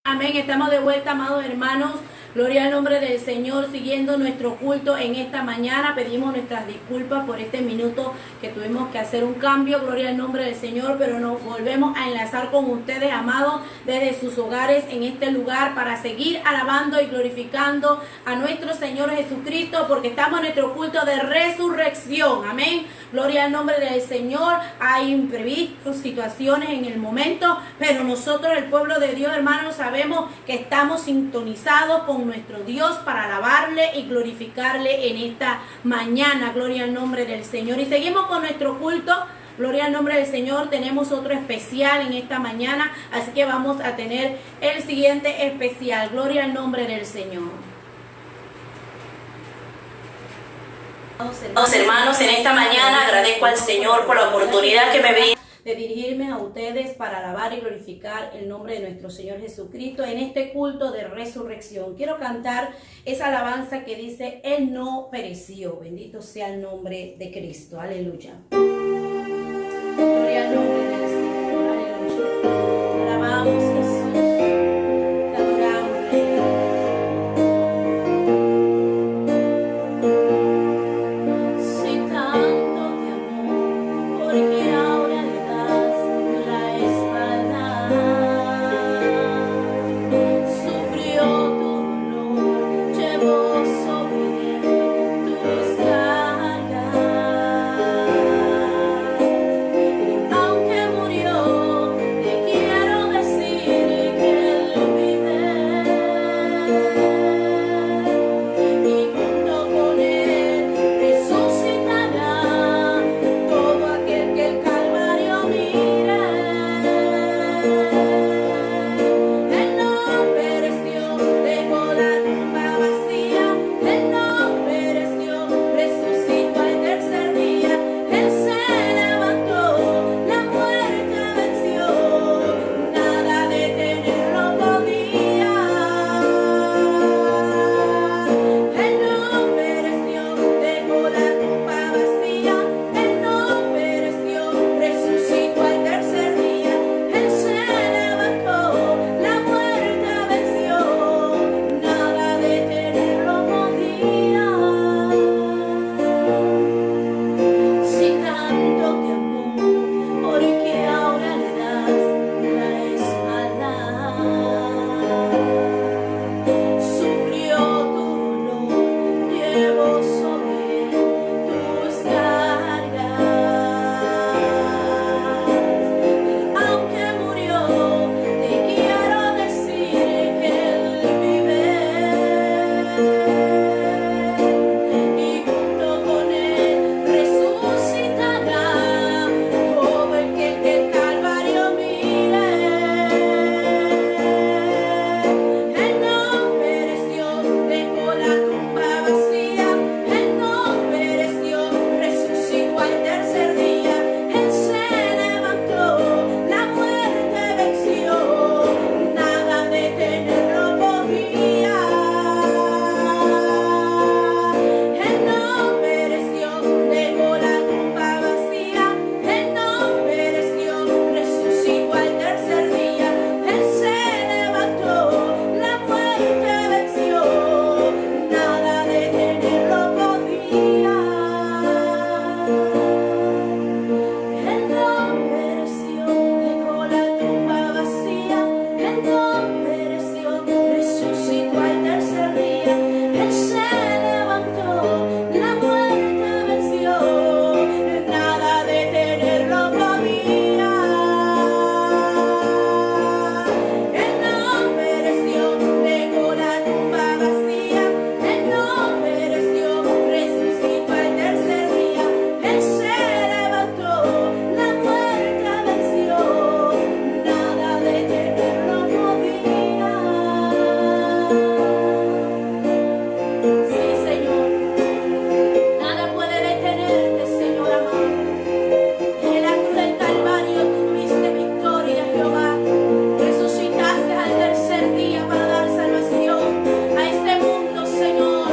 Amén, estamos de vuelta, amados hermanos. Gloria al nombre del Señor, siguiendo nuestro culto en esta mañana. Pedimos nuestras disculpas por este minuto que tuvimos que hacer un cambio. Gloria al nombre del Señor, pero nos volvemos a enlazar con ustedes, amados, desde sus hogares en este lugar para seguir alabando y glorificando a nuestro Señor Jesucristo, porque estamos en nuestro culto de resurrección. Amén. Gloria al nombre del Señor. Hay imprevistos, situaciones en el momento, pero nosotros, el pueblo de Dios, hermanos, sabemos que estamos sintonizados con nuestro Dios para alabarle y glorificarle en esta mañana. Gloria al nombre del Señor. Y seguimos con nuestro culto. Gloria al nombre del Señor. Tenemos otro especial en esta mañana, así que vamos a tener el siguiente especial. Gloria al nombre del Señor. Hermanos, en esta mañana agradezco al Señor por la oportunidad que me brinda de dirigirme a ustedes para alabar y glorificar el nombre de nuestro Señor Jesucristo en este culto de resurrección. Quiero cantar esa alabanza que dice: Él no pereció. Bendito sea el nombre de Cristo. Aleluya. Gloria al nombre del Señor. Aleluya. Te alabamos, Jesús. Te adoramos, Rey. Si tanto te amó, porque ahora le das la espalda. Sufrió tu dolor, llevó sobre él tus cargas. Y aunque murió, te quiero decir que él vive. Y junto con él resucitará todo aquel que el Calvario mire. Él no pereció, dejó la tumba vacía. Él no pereció, resucitó al tercer día. Él se levantó, la muerte venció. Nada detenerlo podía. Él no pereció, dejó la tumba vacía. Él no pereció, resucitó al tercer día. Él se levantó, la muerte venció. Nada detenerlo podía. Si tanto te amó, porque ahora le das la espalda. Sufrió tu dolor, llevó sobre tus cargas. Y aunque murió, te quiero decir que él vive. Y junto con él resucitará todo el que el Calvario mire. Él no pereció, dejó la tumba vacía. Él no pereció, resucitó al tercer día. Él se levantó, la muerte venció. Nada detenerlo podía. Él no pereció, dejó la tumba vacía. Él no pereció, resucitó al tercer día. Él se levantó, la muerte venció. Nada detenerlo podía. Él no pereció, dejó la tumba vacía. Él no pereció, resucitó al tercer día. Él se levantó, la muerte venció. Nada detenerlo podía. Él no pereció, dejó la tumba vacía. Él no pereció, resucitó al tercer día. Él se levantó, la muerte venció. Nada detenerlo podía. Sí, Señor. Nada puede detenerte, Señor amado. En la cruz del Calvario tuviste victoria, Jehová. Resucitaste al tercer día para dar salvación a este mundo, Señor.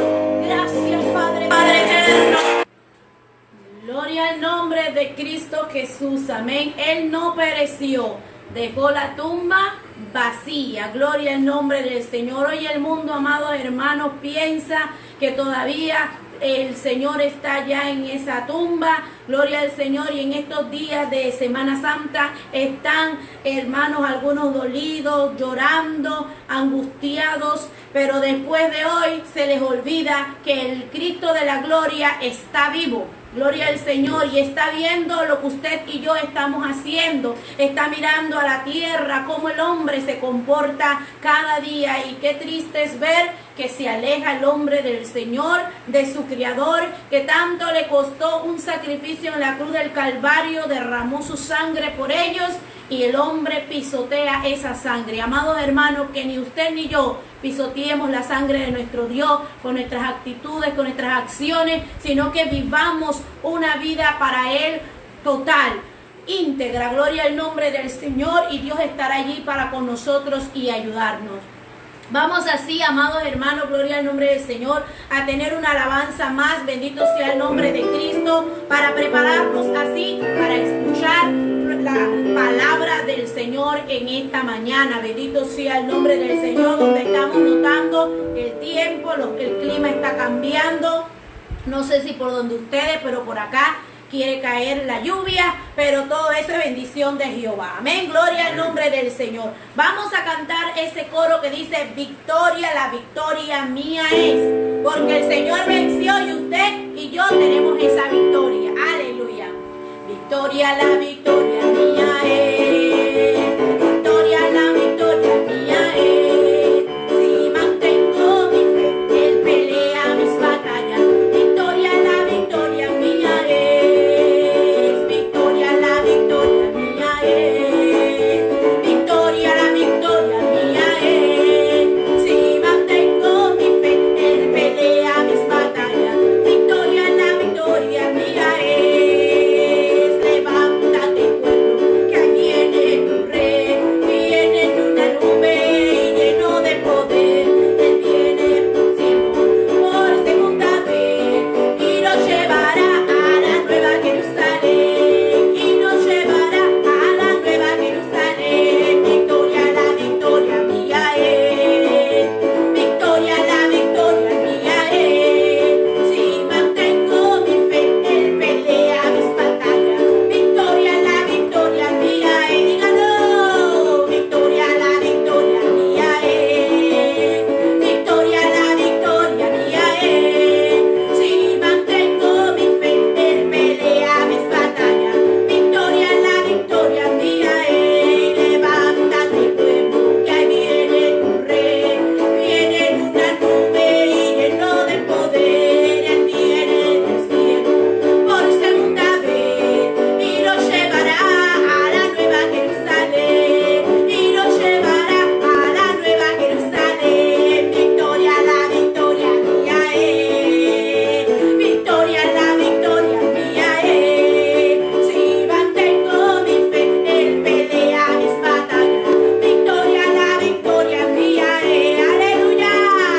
Gracias, Padre eterno. Gloria al nombre de Cristo Jesús. Amén. Él no pereció. Dejó la tumba vacía. Gloria al nombre del Señor. Hoy el mundo, amados hermanos, piensa que todavía el Señor está ya en esa tumba. Gloria al Señor. Y en estos días de Semana Santa están, hermanos, algunos dolidos, llorando, angustiados. Pero después de hoy se les olvida que el Cristo de la gloria está vivo. Gloria al Señor, y está viendo lo que usted y yo estamos haciendo. Está mirando a la tierra, cómo el hombre se comporta cada día. Y qué triste es ver que se aleja el hombre del Señor, de su Creador, que tanto le costó un sacrificio en la cruz del Calvario, derramó su sangre por ellos, y el hombre pisotea esa sangre. Amados hermanos, que ni usted ni yo pisoteemos la sangre de nuestro Dios con nuestras actitudes, con nuestras acciones, sino que vivamos una vida para Él total, íntegra. Gloria al nombre del Señor, y Dios estará allí para con nosotros y ayudarnos. Vamos así, amados hermanos, gloria al nombre del Señor, a tener una alabanza más. Bendito sea el nombre de Cristo, para prepararnos así para escuchar la palabra del Señor en esta mañana. Bendito sea el nombre del Señor, donde estamos notando el tiempo, el clima está cambiando. No sé si por donde ustedes, pero por acá quiere caer la lluvia, pero todo eso es bendición de Jehová. Amén, gloria al nombre del Señor. Vamos a cantar ese coro que dice: victoria, la victoria mía es, porque el Señor venció y usted y yo tenemos esa victoria. Aleluya. Victoria, la victoria mía es, victoria, la victoria mía es. Si mantengo mi fe, Él pelea mis batallas. Victoria, la victoria mía es, victoria, la victoria mía es, victoria, la victoria mía es. Si mantengo mi fe, Él pelea mis batallas. Victoria, la victoria mía es. Levántate, pueblo, que ahí viene tu rey, viene en una nube y lleno de poder. Él viene por cielo por segunda vez y nos llevará a la nueva Jerusalén, y nos llevará a la nueva Jerusalén. Victoria, la victoria mía es, victoria, la victoria mía es. Si mantengo mi fe, Él pelea mis batallas. Victoria, la victoria mía es. Dígalo. Victoria, la victoria mía es, victoria, la victoria mía es. Si mantengo mi fe, Él pelea mis batallas. Victoria, la victoria mía es. Levántate, pueblo, que ahí viene tu rey, viene en una nube y lleno de poder. Él viene del cielo por segunda vez y nos llevará a la nueva Jerusalén, y nos llevará a la nueva Jerusalén. Victoria, la victoria mía es, victoria, la victoria mía es. Si mantengo mi fe, Él pelea mis batallas. Victoria, la victoria mía es. Aleluya.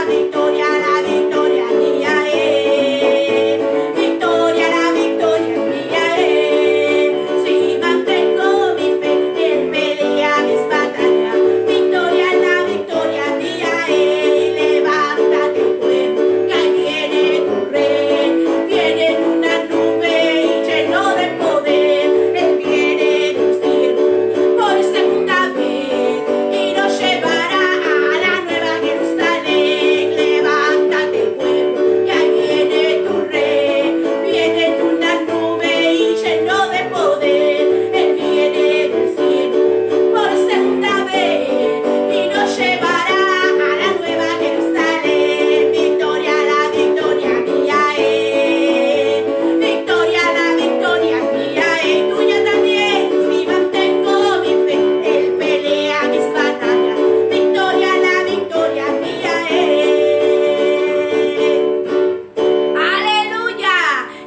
Victoria, la victoria mía es, victoria, la victoria mía es. Si mantengo mi fe, Él pelea mis batallas. Victoria, la victoria mía es. Levántate, pueblo, que ahí viene tu rey, viene en una nube y lleno de poder. Él viene del cielo por segunda vez y nos llevará a la nueva Jerusalén. Levántate, pueblo, que ahí viene tu rey, viene en una nube y lleno de poder. Él viene del cielo por segunda vez y nos llevará a la nueva Jerusalén. Victoria, la victoria mía es, victoria, la victoria mía es. Tuya también. Si mantengo mi fe, Él pelea mis batallas. Victoria, la victoria mía es. Aleluya.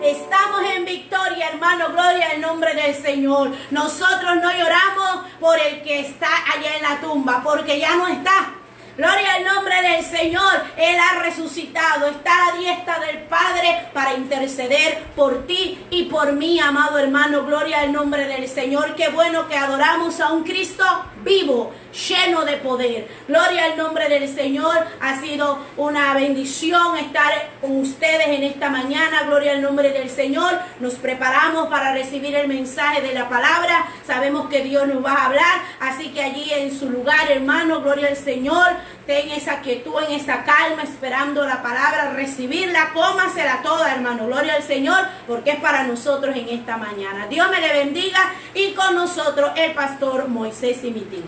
Estamos en victoria, hermano. Gloria al nombre del Señor. Nosotros no lloramos por el que está allá en la tumba, porque ya no está. Gloria al nombre del Señor. Él ha resucitado. Está a la diestra del Padre para interceder por ti y por mí, amado hermano. Gloria al nombre del Señor. Qué bueno que adoramos a un Cristo vivo, lleno de poder. Gloria al nombre del Señor. Ha sido una bendición estar con ustedes en esta mañana. Gloria al nombre del Señor. Nos preparamos para recibir el mensaje de la palabra. Sabemos que Dios nos va a hablar. Así que allí en su lugar, hermano, gloria al Señor. Ten esa quietud, en esa calma, esperando la palabra, recibirla, cómasela toda, hermano. Gloria al Señor, porque es para nosotros en esta mañana. Dios me le bendiga, y con nosotros el pastor Moisés Simitín.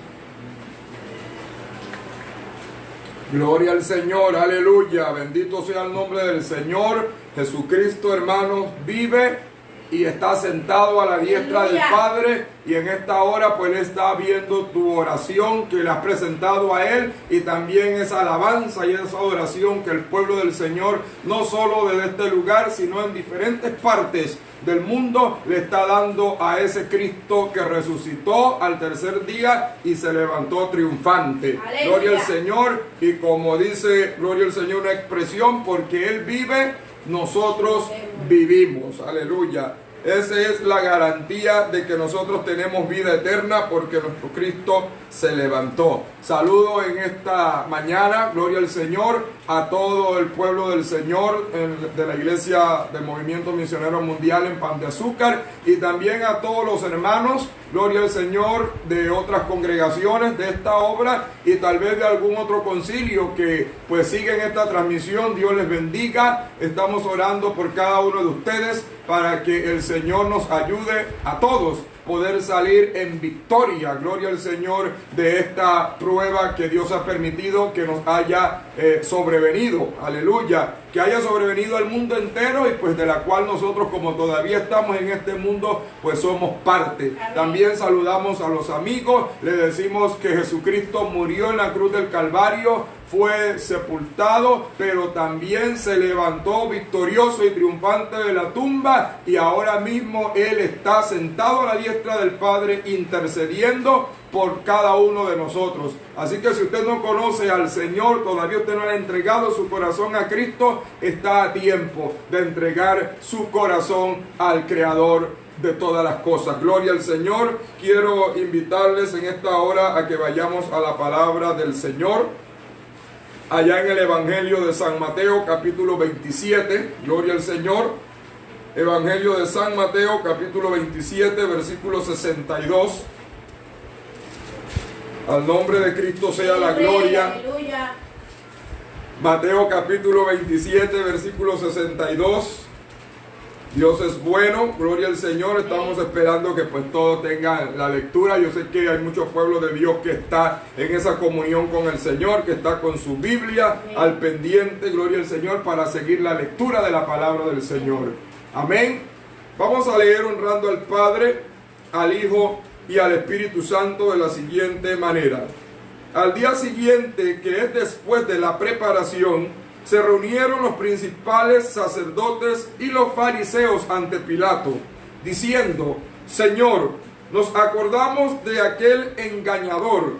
Gloria al Señor, aleluya, bendito sea el nombre del Señor. Jesucristo, hermanos, vive y está sentado a la diestra del Padre, y en esta hora pues Él está viendo tu oración que le has presentado a Él, y también esa alabanza y esa adoración que el pueblo del Señor, no solo desde este lugar, sino en diferentes partes del mundo, le está dando a ese Cristo que resucitó al tercer día y se levantó triunfante. Aleluya. Gloria al Señor. Y como dice, gloria al Señor, una expresión: porque Él vive, nosotros vivimos. Aleluya. Esa es la garantía de que nosotros tenemos vida eterna, porque nuestro Cristo se levantó. Saludo en esta mañana, gloria al Señor, a todo el pueblo del Señor de la Iglesia del Movimiento Misionero Mundial en Pan de Azúcar, y también a todos los hermanos, gloria al Señor, de otras congregaciones de esta obra, y tal vez de algún otro concilio que pues siguen esta transmisión. Dios les bendiga. Estamos orando por cada uno de ustedes para que el Señor nos ayude a todos poder salir en victoria, gloria al Señor, de esta prueba que Dios ha permitido que nos haya sobrevenido, aleluya, que haya sobrevenido al mundo entero, y pues de la cual nosotros, como todavía estamos en este mundo, pues somos parte. Amén. También saludamos a los amigos, le decimos que Jesucristo murió en la cruz del Calvario, fue sepultado, pero también se levantó victorioso y triunfante de la tumba, y ahora mismo Él está sentado a la diestra del Padre intercediendo por cada uno de nosotros. Así que si usted no conoce al Señor, todavía usted no le ha entregado su corazón a Cristo, está a tiempo de entregar su corazón al Creador de todas las cosas. Gloria al Señor. Quiero invitarles en esta hora a que vayamos a la palabra del Señor. Allá en el Evangelio de San Mateo, capítulo 27, gloria al Señor. Evangelio de San Mateo, capítulo 27, versículo 62. Al nombre de Cristo sea la gloria. Aleluya. Mateo, capítulo 27, versículo 62. Dios es bueno, gloria al Señor. Estamos esperando que pues todos tengan la lectura. Yo sé que hay muchos pueblos de Dios que está en esa comunión con el Señor, que está con su Biblia al pendiente, gloria al Señor, para seguir la lectura de la palabra del Señor. Amén. Vamos a leer honrando al Padre, al Hijo y al Espíritu Santo de la siguiente manera. Al día siguiente, que es después de la preparación, se reunieron los principales sacerdotes y los fariseos ante Pilato, diciendo: Señor, nos acordamos de aquel engañador,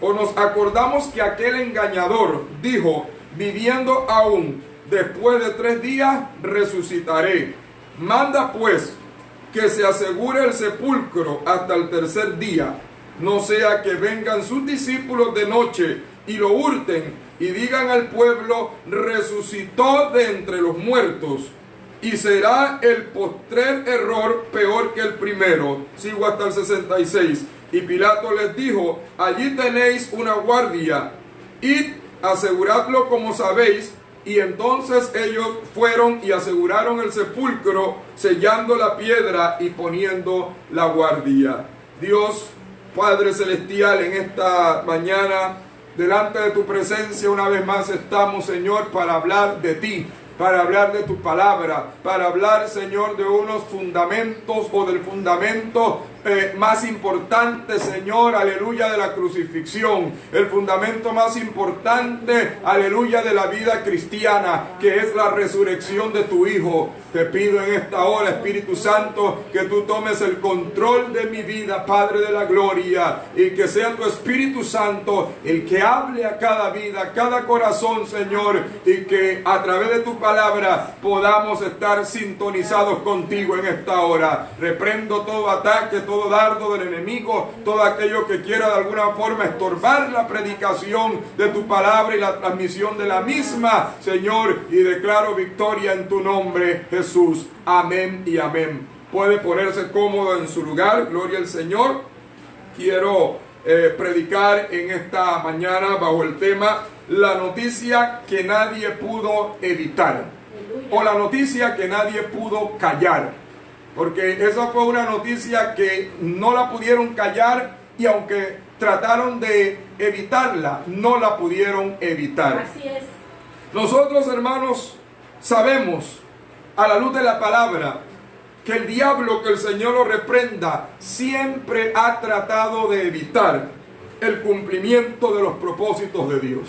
o nos acordamos que aquel engañador dijo, viviendo aún, después de 3 días resucitaré. Manda pues que se asegure el sepulcro hasta el tercer día, no sea que vengan sus discípulos de noche y lo hurten y digan al pueblo: resucitó de entre los muertos, y será el postrer error peor que el primero. Sigo hasta el 66. Y Pilato les dijo: allí tenéis una guardia, id, aseguradlo como sabéis. Y entonces ellos fueron y aseguraron el sepulcro, sellando la piedra y poniendo la guardia. Dios Padre Celestial, en esta mañana, delante de tu presencia una vez más estamos, Señor, para hablar de ti, para hablar de tu palabra, para hablar, Señor, de unos fundamentos, o del fundamento más importante, Señor, aleluya, de la crucifixión, el fundamento más importante, aleluya, de la vida cristiana, que es la resurrección de tu Hijo. Te pido en esta hora, Espíritu Santo, que tú tomes el control de mi vida, Padre de la gloria, y que sea tu Espíritu Santo el que hable a cada vida, a cada corazón, Señor, y que a través de tu palabra podamos estar sintonizados contigo en esta hora. Reprendo todo ataque, todo dardo del enemigo, todo aquello que quiera de alguna forma estorbar la predicación de tu palabra y la transmisión de la misma, Señor, y declaro victoria en tu nombre, Jesús. Amén y amén. Puede ponerse cómodo en su lugar, gloria al Señor. Quiero predicar en esta mañana bajo el tema la noticia que nadie pudo evitar, o la noticia que nadie pudo callar, porque esa fue una noticia que no la pudieron callar, y aunque trataron de evitarla, no la pudieron evitar. Así es. Nosotros, hermanos, sabemos a la luz de la palabra que el diablo, que el Señor lo reprenda, siempre ha tratado de evitar el cumplimiento de los propósitos de Dios.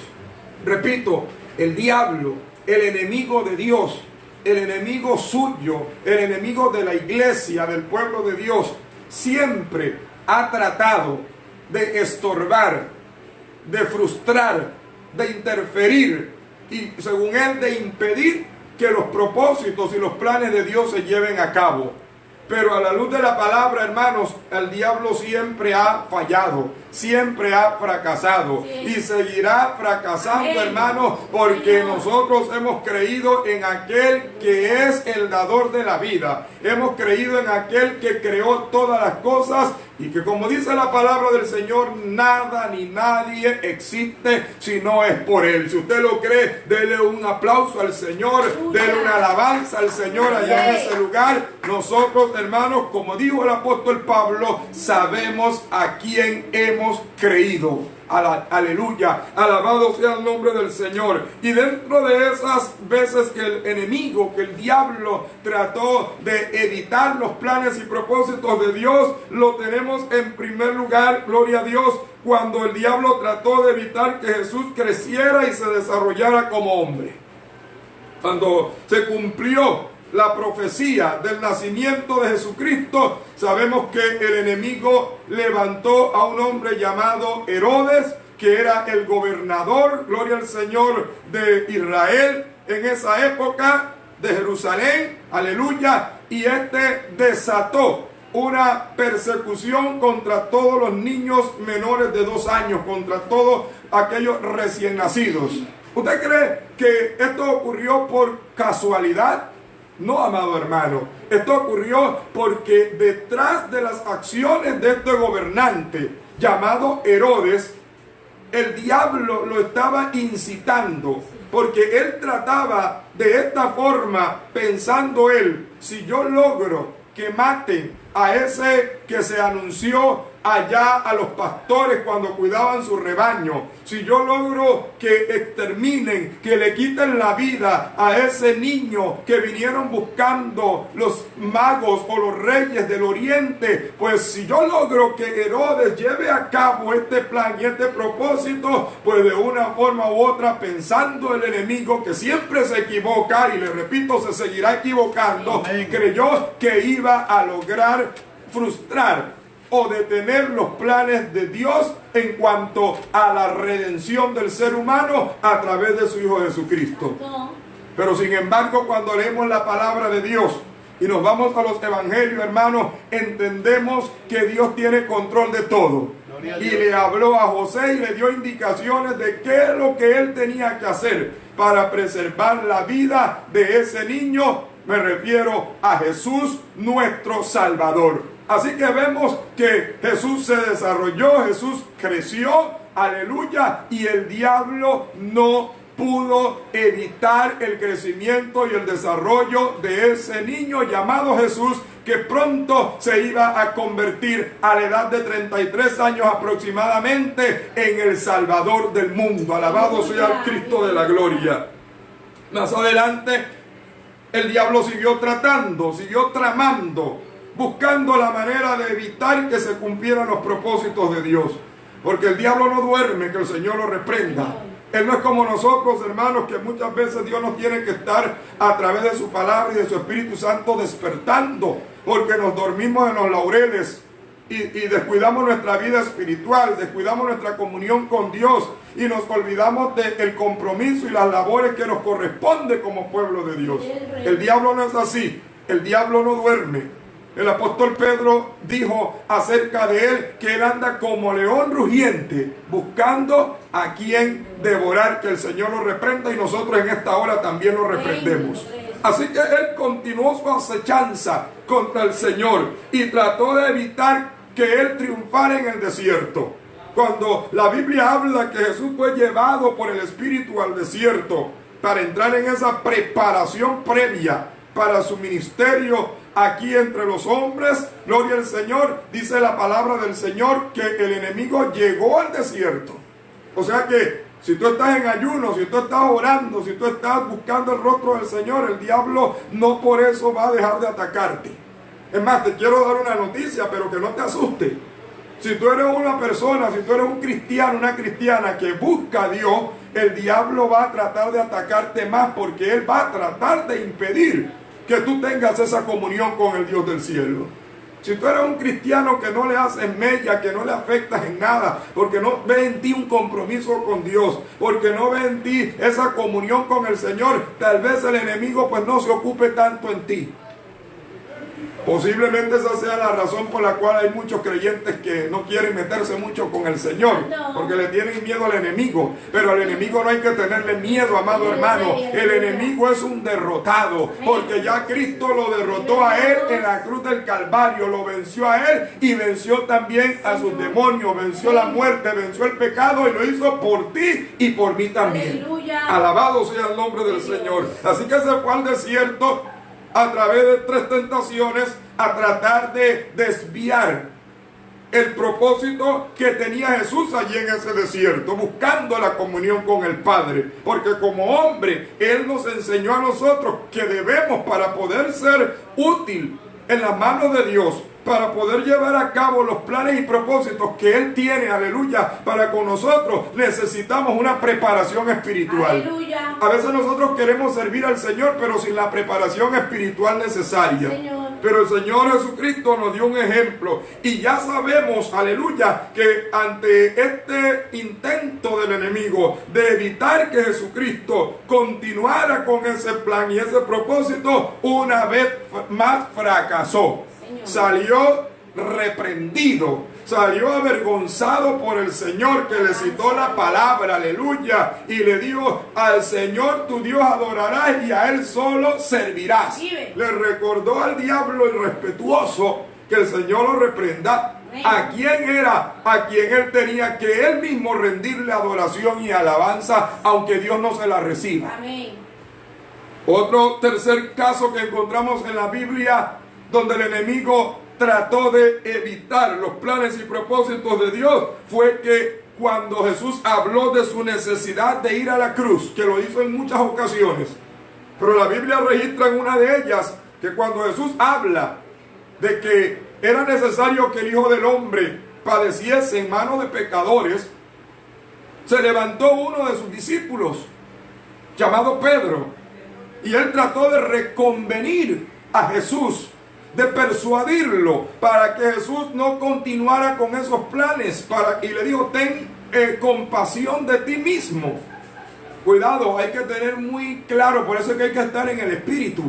Repito, el diablo, el enemigo de Dios, el enemigo suyo, el enemigo de la iglesia, del pueblo de Dios, siempre ha tratado de estorbar, de frustrar, de interferir y, según él, de impedir que los propósitos y los planes de Dios se lleven a cabo. Pero a la luz de la palabra, hermanos, el diablo siempre ha fallado, siempre ha fracasado, y seguirá fracasando, hermanos, porque nosotros hemos creído en aquel que es el dador de la vida. Hemos creído en aquel que creó todas las cosas, y que, como dice la palabra del Señor, nada ni nadie existe si no es por Él. Si usted lo cree, dele un aplauso al Señor, dele una alabanza al Señor allá en ese lugar. Nosotros, hermanos, como dijo el apóstol Pablo, sabemos a quién hemos creído. Aleluya, alabado sea el nombre del Señor. Y dentro de esas veces que el enemigo, que el diablo trató de evitar los planes y propósitos de Dios, lo tenemos en primer lugar, gloria a Dios, cuando el diablo trató de evitar que Jesús creciera y se desarrollara como hombre. Cuando se cumplió la profecía del nacimiento de Jesucristo, sabemos que el enemigo levantó a un hombre llamado Herodes, que era el gobernador, gloria al Señor, de Israel en esa época, de Jerusalén, aleluya, y este desató una persecución contra todos los niños menores de 2 años, contra todos aquellos recién nacidos. ¿Usted cree que esto ocurrió por casualidad? No, amado hermano, esto ocurrió porque detrás de las acciones de este gobernante llamado Herodes, el diablo lo estaba incitando, porque él trataba de esta forma, pensando él, si yo logro que maten a ese que se anunció allá a los pastores cuando cuidaban su rebaño, si yo logro que exterminen, que le quiten la vida a ese niño que vinieron buscando los magos o los reyes del oriente, pues si yo logro que Herodes lleve a cabo este plan y este propósito, pues de una forma u otra, pensando el enemigo que siempre se equivoca, y le repito, se seguirá equivocando, creyó que iba a lograr frustrar o detener los planes de Dios en cuanto a la redención del ser humano a través de su Hijo Jesucristo. Pero sin embargo, cuando leemos la palabra de Dios y nos vamos a los evangelios, hermanos, entendemos que Dios tiene control de todo. Y le habló a José y le dio indicaciones de qué es lo que él tenía que hacer para preservar la vida de ese niño. Me refiero a Jesús, nuestro Salvador. Así que vemos que Jesús se desarrolló, Jesús creció, aleluya, y el diablo no pudo evitar el crecimiento y el desarrollo de ese niño llamado Jesús, que pronto se iba a convertir a la edad de 33 años aproximadamente en el Salvador del mundo. Alabado sea el Cristo de la gloria. Más adelante, el diablo siguió tratando, siguió tramando, buscando la manera de evitar que se cumplieran los propósitos de Dios. Porque el diablo no duerme, que el Señor lo reprenda. Él no es como nosotros, hermanos, que muchas veces Dios nos tiene que estar a través de su palabra y de su Espíritu Santo despertando, porque nos dormimos en los laureles y descuidamos nuestra vida espiritual, descuidamos nuestra comunión con Dios y nos olvidamos del compromiso y las labores que nos corresponde como pueblo de Dios. El diablo no es así. El diablo no duerme. El apóstol Pedro dijo acerca de él que él anda como león rugiente, buscando a quien devorar. Que el Señor lo reprenda y nosotros en esta hora también lo reprendemos. Así que él continuó su acechanza contra el Señor y trató de evitar que él triunfara en el desierto. Cuando la Biblia habla que Jesús fue llevado por el Espíritu al desierto para entrar en esa preparación previa para su ministerio aquí entre los hombres, gloria al Señor, dice la palabra del Señor que el enemigo llegó al desierto. O sea que si tú estás en ayuno, si tú estás orando, si tú estás buscando el rostro del Señor, el diablo no por eso va a dejar de atacarte. Es más, te quiero dar una noticia, pero que no te asuste. Si tú eres una persona, si tú eres un cristiano, una cristiana que busca a Dios, el diablo va a tratar de atacarte más porque él va a tratar de impedir que tú tengas esa comunión con el Dios del cielo. Si tú eres un cristiano que no le haces mella, que no le afectas en nada, porque no ve en ti un compromiso con Dios, porque no ve en ti esa comunión con el Señor, tal vez el enemigo pues no se ocupe tanto en ti. Posiblemente esa sea la razón por la cual hay muchos creyentes que no quieren meterse mucho con el Señor, porque le tienen miedo al enemigo. Pero al enemigo no hay que tenerle miedo, amado hermano. El enemigo es un derrotado, porque ya Cristo lo derrotó a él en la cruz del Calvario, lo venció a él y venció también a sus demonios, venció la muerte, venció el pecado y lo hizo por ti y por mí también. Alabado sea el nombre del Señor. Así que se fue al desierto a través de 3 tentaciones a tratar de desviar el propósito que tenía Jesús allí en ese desierto, buscando la comunión con el Padre. Porque como hombre, Él nos enseñó a nosotros que debemos, para poder ser útil en las manos de Dios, para poder llevar a cabo los planes y propósitos que Él tiene, aleluya, para con nosotros, necesitamos una preparación espiritual. Aleluya. A veces nosotros queremos servir al Señor, pero sin la preparación espiritual necesaria. Pero el Señor Jesucristo nos dio un ejemplo y ya sabemos, aleluya, que ante este intento del enemigo de evitar que Jesucristo continuara con ese plan y ese propósito, una vez más fracasó. Salió reprendido, salió avergonzado por el Señor, que le citó la palabra, aleluya, y le dijo: al Señor tu Dios adorarás y a Él solo servirás. Le recordó al diablo irrespetuoso que el Señor lo reprenda. ¿A quién era? A quien él tenía que él mismo rendirle adoración y alabanza, aunque Dios no se la reciba. Amén. Otro tercer caso que encontramos en la Biblia, donde el enemigo trató de evitar los planes y propósitos de Dios, fue que cuando Jesús habló de su necesidad de ir a la cruz, que lo hizo en muchas ocasiones, pero la Biblia registra en una de ellas que cuando Jesús habla de que era necesario que el Hijo del Hombre padeciese en manos de pecadores, se levantó uno de sus discípulos, llamado Pedro, y él trató de reconvenir a Jesús, de persuadirlo para que Jesús no continuara con esos planes, y le dijo: ten compasión de ti mismo. Cuidado, hay que tener muy claro, por eso es que hay que estar en el Espíritu,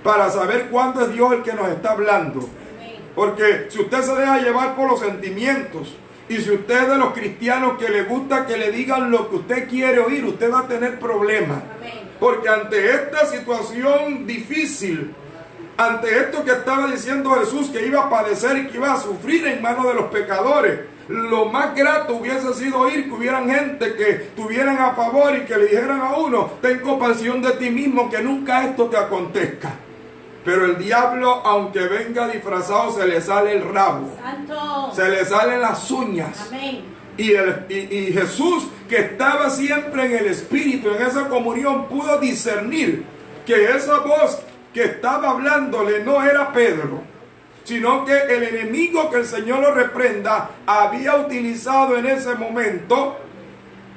para saber cuándo es Dios el que nos está hablando. Porque si usted se deja llevar por los sentimientos, y si usted es de los cristianos que le gusta que le digan lo que usted quiere oír, usted va a tener problemas. Porque ante esta situación difícil, ante esto que estaba diciendo Jesús, que iba a padecer y que iba a sufrir en manos de los pecadores, lo más grato hubiese sido oír que hubieran gente que estuvieran a favor y que le dijeran a uno: ten compasión de ti mismo, que nunca esto te acontezca. Pero el diablo, aunque venga disfrazado, se le sale el rabo. Santo. Se le salen las uñas. Amén. Y Jesús, que estaba siempre en el Espíritu, en esa comunión, pudo discernir que esa voz que estaba hablándole no era Pedro, sino que el enemigo, que el Señor lo reprenda, había utilizado en ese momento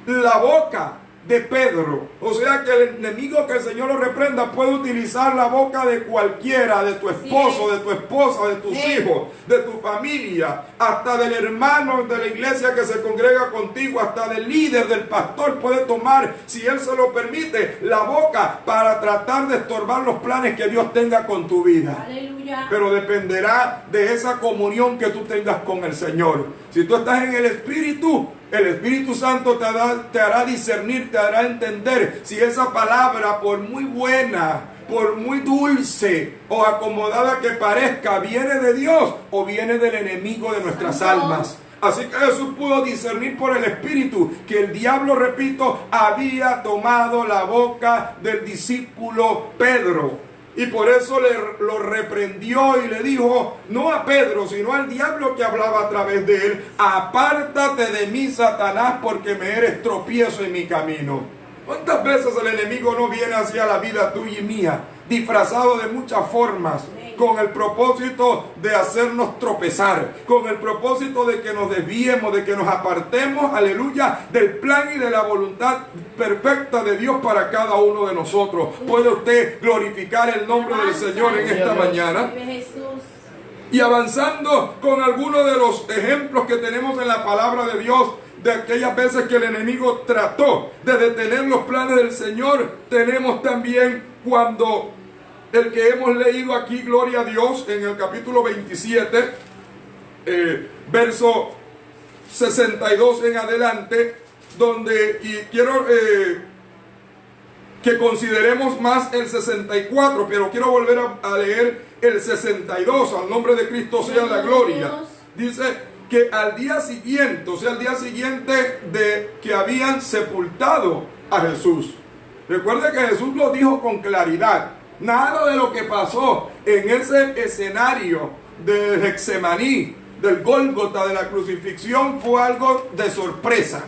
la boca de Pedro. O sea que el enemigo, que el Señor lo reprenda, puede utilizar la boca de cualquiera, de tu esposo, de tu esposa, de tus hijos, de tu familia, hasta del hermano de la iglesia que se congrega contigo, hasta del líder, del pastor. Puede tomar, si él se lo permite, la boca para tratar de estorbar los planes que Dios tenga con tu vida. Aleluya. Pero dependerá de esa comunión que tú tengas con el Señor. Si tú estás en el Espíritu Santo te hará discernir, te hará entender si esa palabra, por muy buena, por muy dulce o acomodada que parezca, viene de Dios o viene del enemigo de nuestras almas. Así que Jesús pudo discernir por el Espíritu que el diablo, repito, había tomado la boca del discípulo Pedro. Y por eso lo reprendió y le dijo, no a Pedro, sino al diablo que hablaba a través de él: apártate de mí, Satanás, porque me eres tropiezo en mi camino. ¿Cuántas veces el enemigo no viene hacia la vida tuya y mía, disfrazado de muchas formas, con el propósito de hacernos tropezar, con el propósito de que nos desviemos, de que nos apartemos, aleluya, del plan y de la voluntad perfecta de Dios para cada uno de nosotros? ¿Puede usted glorificar el nombre del Señor en esta mañana? Y avanzando con algunos de los ejemplos que tenemos en la palabra de Dios, de aquellas veces que el enemigo trató de detener los planes del Señor, tenemos también cuando el que hemos leído aquí, gloria a Dios, en el capítulo 27, verso 62 en adelante, donde, y quiero que consideremos más el 64, pero quiero volver a leer el 62, al nombre de Cristo sea la gloria. Dice que al día siguiente, o sea, al día siguiente de que habían sepultado a Jesús. Recuerde que Jesús lo dijo con claridad. Nada de lo que pasó en ese escenario de Getsemaní, del Gólgota, de la crucifixión, fue algo de sorpresa.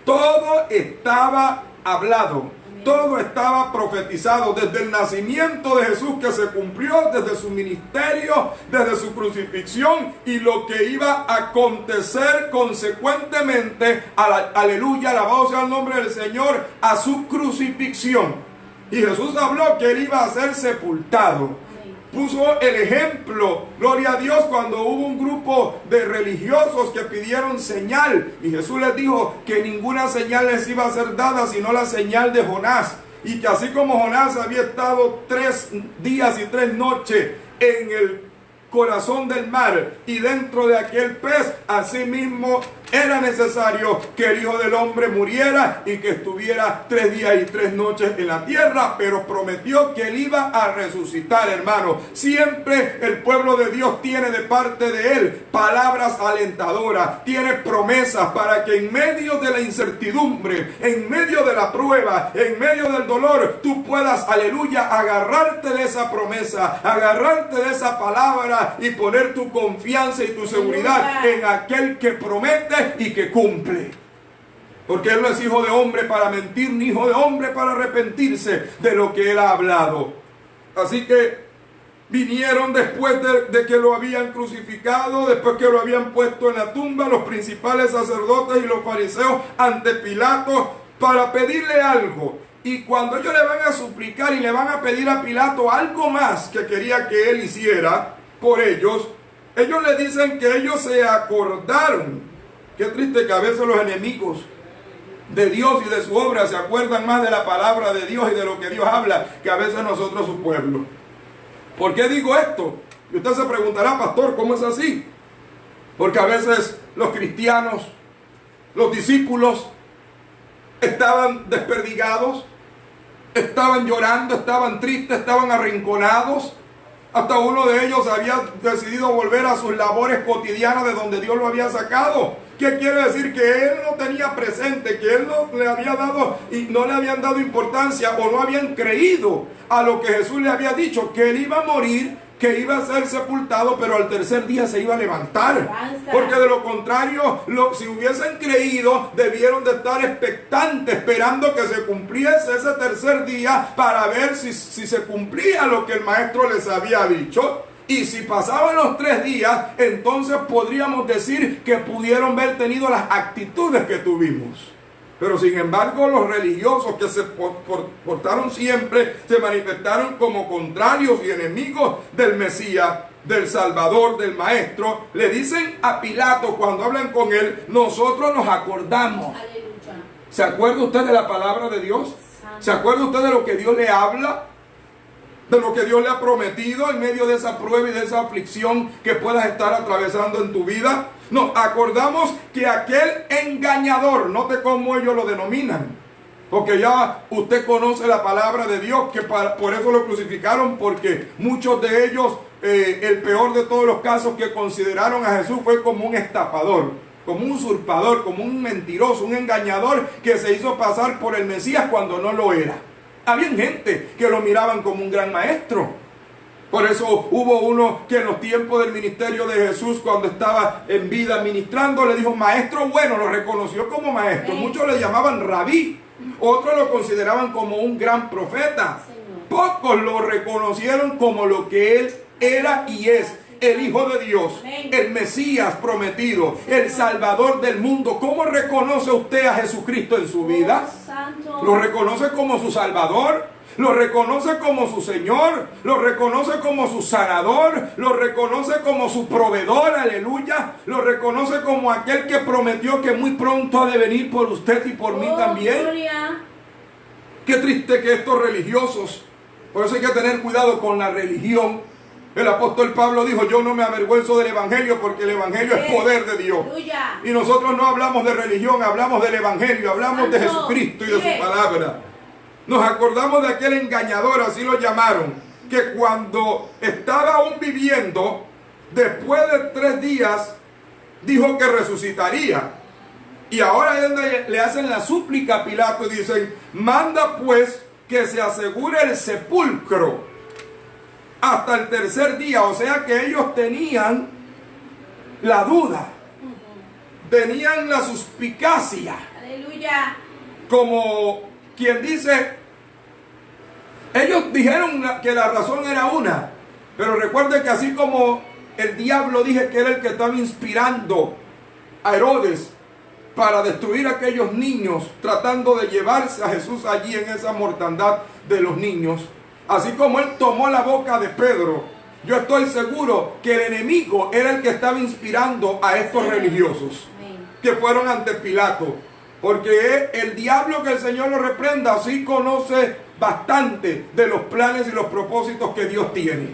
Todo estaba hablado. Todo estaba profetizado desde el nacimiento de Jesús, que se cumplió, desde su ministerio, desde su crucifixión, y lo que iba a acontecer consecuentemente, aleluya, alabado sea el nombre del Señor, a su crucifixión. Y Jesús habló que él iba a ser sepultado. Puso el ejemplo, gloria a Dios, cuando hubo un grupo de religiosos que pidieron señal, y Jesús les dijo que ninguna señal les iba a ser dada sino la señal de Jonás, y que así como Jonás había estado 3 días y 3 noches en el corazón del mar y dentro de aquel pez, asimismo era necesario que el Hijo del Hombre muriera y que estuviera 3 días y 3 noches en la tierra, pero prometió que él iba a resucitar, hermano. Siempre el pueblo de Dios tiene de parte de él palabras alentadoras, tiene promesas para que en medio de la incertidumbre, en medio de la prueba, en medio del dolor, tú puedas, aleluya, agarrarte de esa promesa, agarrarte de esa palabra y poner tu confianza y tu seguridad en aquel que promete y que cumple. Porque él no es hijo de hombre para mentir, ni hijo de hombre para arrepentirse de lo que él ha hablado. Así que vinieron después de que lo habían crucificado, después que lo habían puesto en la tumba, los principales sacerdotes y los fariseos ante Pilato para pedirle algo. Y cuando ellos le van a suplicar y le van a pedir a Pilato algo más que quería que él hiciera por ellos, ellos le dicen que ellos se acordaron. Qué triste que a veces los enemigos de Dios y de su obra se acuerdan más de la palabra de Dios y de lo que Dios habla que a veces nosotros, su pueblo. ¿Por qué digo esto? Y usted se preguntará, pastor, ¿cómo es así? Porque a veces los cristianos, los discípulos, estaban desperdigados, estaban llorando, estaban tristes, estaban arrinconados. Hasta uno de ellos había decidido volver a sus labores cotidianas de donde Dios lo había sacado. ¿Qué quiere decir? Que él no tenía presente, que él no le había dado y no le habían dado importancia o no habían creído a lo que Jesús le había dicho, que él iba a morir, que iba a ser sepultado, pero al tercer día se iba a levantar. Porque de lo contrario, si hubiesen creído, debieron de estar expectantes, esperando que se cumpliese ese tercer día para ver si se cumplía lo que el maestro les había dicho. Y si pasaban los 3 días, entonces podríamos decir que pudieron haber tenido las actitudes que tuvimos. Pero sin embargo los religiosos que se portaron siempre, se manifestaron como contrarios y enemigos del Mesías, del Salvador, del Maestro. Le dicen a Pilato cuando hablan con él: nosotros nos acordamos. Aleluya. ¿Se acuerda usted de la palabra de Dios? ¿Se acuerda usted de lo que Dios le habla? De lo que Dios le ha prometido en medio de esa prueba y de esa aflicción que puedas estar atravesando en tu vida. Nos acordamos que aquel engañador, note cómo ellos lo denominan, porque ya usted conoce la palabra de Dios, que por eso lo crucificaron, porque muchos de ellos, el peor de todos los casos que consideraron a Jesús fue como un estafador, como un usurpador, como un mentiroso, un engañador que se hizo pasar por el Mesías cuando no lo era. Había gente que lo miraban como un gran maestro. Por eso hubo uno que en los tiempos del ministerio de Jesús, cuando estaba en vida ministrando, le dijo maestro bueno, lo reconoció como maestro. Muchos le llamaban rabí, otros lo consideraban como un gran profeta. Pocos lo reconocieron como lo que él era y es: el Hijo de Dios, el Mesías prometido, el Salvador del mundo. ¿Cómo reconoce usted a Jesucristo en su vida? ¿Lo reconoce como su Salvador? ¿Lo reconoce como su Señor? ¿Lo reconoce como su sanador? ¿Lo reconoce como su proveedor? Aleluya. ¿Lo reconoce como aquel que prometió que muy pronto ha de venir por usted y por mí también? Gloria. Qué triste que estos religiosos, por eso hay que tener cuidado con la religión. El apóstol Pablo dijo: yo no me avergüenzo del evangelio, porque el evangelio es poder de Dios. Aleluya. Y nosotros no hablamos de religión, hablamos del evangelio, hablamos de Jesucristo y de su palabra. Nos acordamos de aquel engañador, así lo llamaron, que cuando estaba aún viviendo, después de 3 días, dijo que resucitaría. Y ahora es donde le hacen la súplica a Pilato y dicen: manda pues que se asegure el sepulcro hasta el 3er día. O sea que ellos tenían la duda, tenían la suspicacia. Aleluya. Como quien dice, ellos dijeron que la razón era una, pero recuerde que así como el diablo dije que era el que estaba inspirando a Herodes para destruir a aquellos niños, tratando de llevarse a Jesús allí en esa mortandad de los niños, así como él tomó la boca de Pedro, yo estoy seguro que el enemigo era el que estaba inspirando a estos religiosos que fueron ante Pilato. Porque el diablo, que el Señor lo reprenda, sí conoce bastante de los planes y los propósitos que Dios tiene.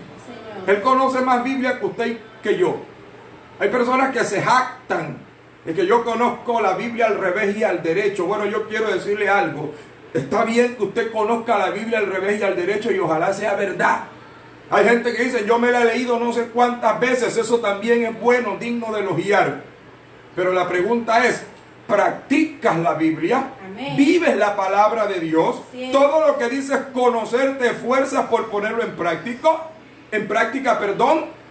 Él conoce más Biblia que usted y que yo. Hay personas que se jactan de que yo conozco la Biblia al revés y al derecho. Bueno, yo quiero decirle algo. Está bien que usted conozca la Biblia al revés y al derecho, y ojalá sea verdad. Hay gente que dice: yo me la he leído no sé cuántas veces. Eso también es bueno, digno de elogiar. Pero la pregunta es: ¿practicas la Biblia? Amén. ¿Vives la palabra de Dios? Sí. Todo lo que dices conocer, te esfuerzas por ponerlo en práctica.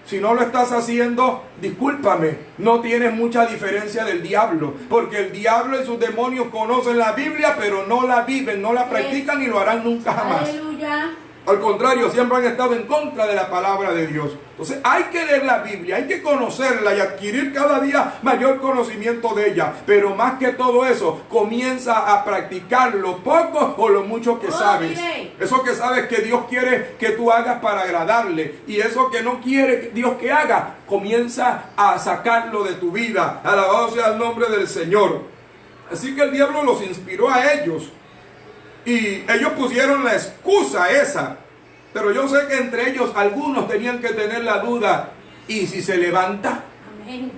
Si no lo estás haciendo, discúlpame, no tienes mucha diferencia del diablo, porque el diablo y sus demonios conocen la Biblia, pero no la viven, no la practican y lo harán nunca jamás. Aleluya. Al contrario, siempre han estado en contra de la palabra de Dios. Entonces hay que leer la Biblia, hay que conocerla y adquirir cada día mayor conocimiento de ella. Pero más que todo eso, comienza a practicar lo poco o lo mucho que sabes. Eso que sabes que Dios quiere que tú hagas para agradarle, y eso que no quiere Dios que haga, comienza a sacarlo de tu vida. Alabado sea el nombre del Señor. Así que el diablo los inspiró a ellos. Y ellos pusieron la excusa esa. Pero yo sé que entre ellos algunos tenían que tener la duda: ¿y si se levanta? Amén.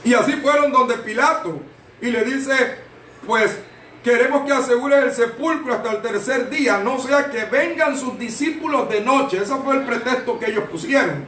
Y así fueron donde Pilato y le dice: pues queremos que asegures el sepulcro hasta el 3er día, no sea que vengan sus discípulos de noche. Ese fue el pretexto que ellos pusieron.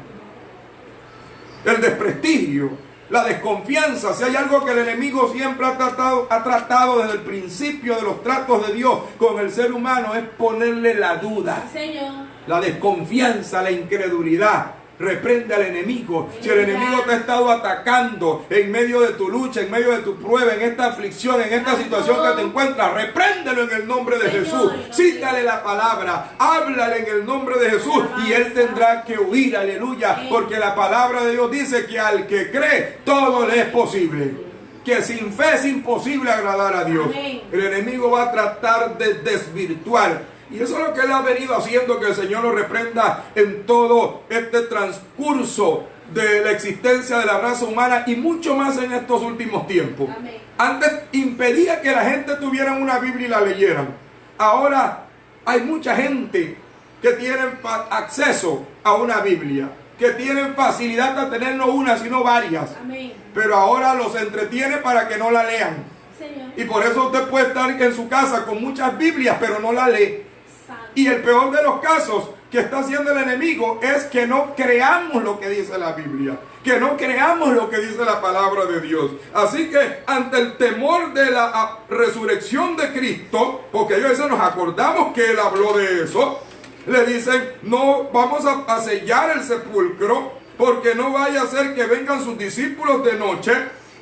El desprestigio, la desconfianza. Si hay algo que el enemigo siempre ha tratado desde el principio de los tratos de Dios con el ser humano, es ponerle la duda, Señor. la desconfianza, la incredulidad. Reprende al enemigo. Si el enemigo te ha estado atacando en medio de tu lucha, en medio de tu prueba, en esta aflicción, en esta situación que te encuentras, repréndelo en el nombre de Jesús. Cítale la palabra, háblale en el nombre de Jesús, y él tendrá que huir. Aleluya. Porque la palabra de Dios dice que al que cree todo le es posible. que sin fe es imposible agradar a Dios. Amén. El enemigo va a tratar de desvirtuar. Y eso es lo que él ha venido haciendo, que el Señor lo reprenda en todo este transcurso de la existencia de la raza humana y mucho más en estos últimos tiempos. Amén. Antes impedía que la gente tuviera una Biblia y la leyeran. Ahora hay mucha gente que tienen acceso a una Biblia, que tienen facilidad a tener no una, sino varias. Amén. Pero ahora los entretiene para que no la lean. Señor. Y por eso usted puede estar en su casa con muchas Biblias, pero no la lee. Santo. Y el peor de los casos que está haciendo el enemigo es que no creamos lo que dice la Biblia, que no creamos lo que dice la palabra de Dios. Así que ante el temor de la resurrección de Cristo, porque ellos nos acordamos que él habló de eso, le dicen, no vamos a sellar el sepulcro, porque no vaya a ser que vengan sus discípulos de noche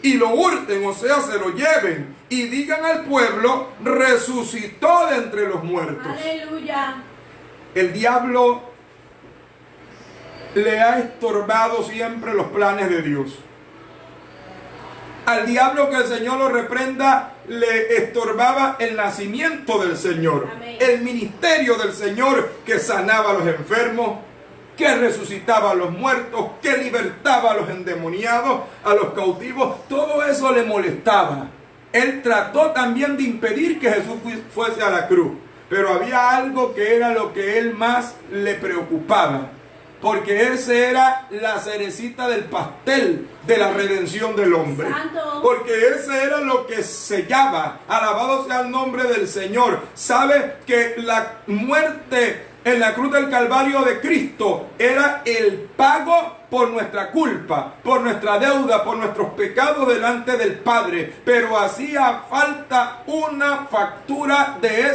y lo hurten, o sea, se lo lleven y digan al pueblo, resucitó de entre los muertos. Aleluya. El diablo le ha estorbado siempre los planes de Dios. Al diablo, que el Señor lo reprenda, le estorbaba el nacimiento del Señor. Amén. El ministerio del Señor, que sanaba a los enfermos, que resucitaba a los muertos, que libertaba a los endemoniados, a los cautivos. Todo eso le molestaba. Él trató también de impedir que Jesús fuese a la cruz. Pero había algo que era lo que él más le preocupaba, porque ese era la cerecita del pastel de la redención del hombre. Santo. Porque ese era lo que sellaba. Alabado sea el nombre del Señor. Sabe que la muerte en la cruz del Calvario de Cristo era el pago por nuestra culpa, por nuestra deuda, por nuestros pecados delante del Padre. Pero hacía falta una factura de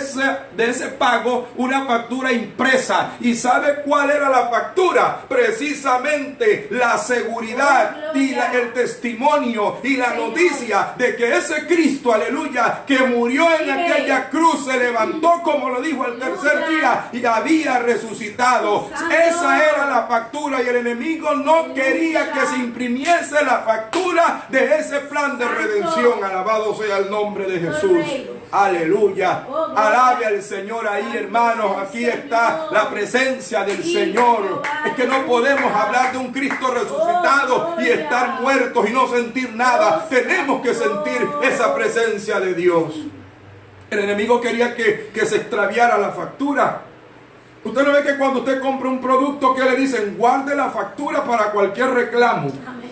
ese pago, una factura impresa. ¿Y sabe cuál era la factura? Precisamente la seguridad y el testimonio y la noticia de que ese Cristo, aleluya, que murió en aquella cruz, se levantó, como lo dijo, el tercer día y había resucitado. Esa era la factura, y el enemigo no quería que se imprimiese la factura de ese plan de redención. Alabado sea el nombre de Jesús. Aleluya. Alabe al Señor ahí, hermanos. Aquí está la presencia del Señor. Es que no podemos hablar de un Cristo resucitado y estar muertos y no sentir nada. Tenemos que sentir esa presencia de Dios. El enemigo quería que se extraviara la factura. Usted no ve que cuando usted compra un producto, que le dicen, guarde la factura para cualquier reclamo. Amén.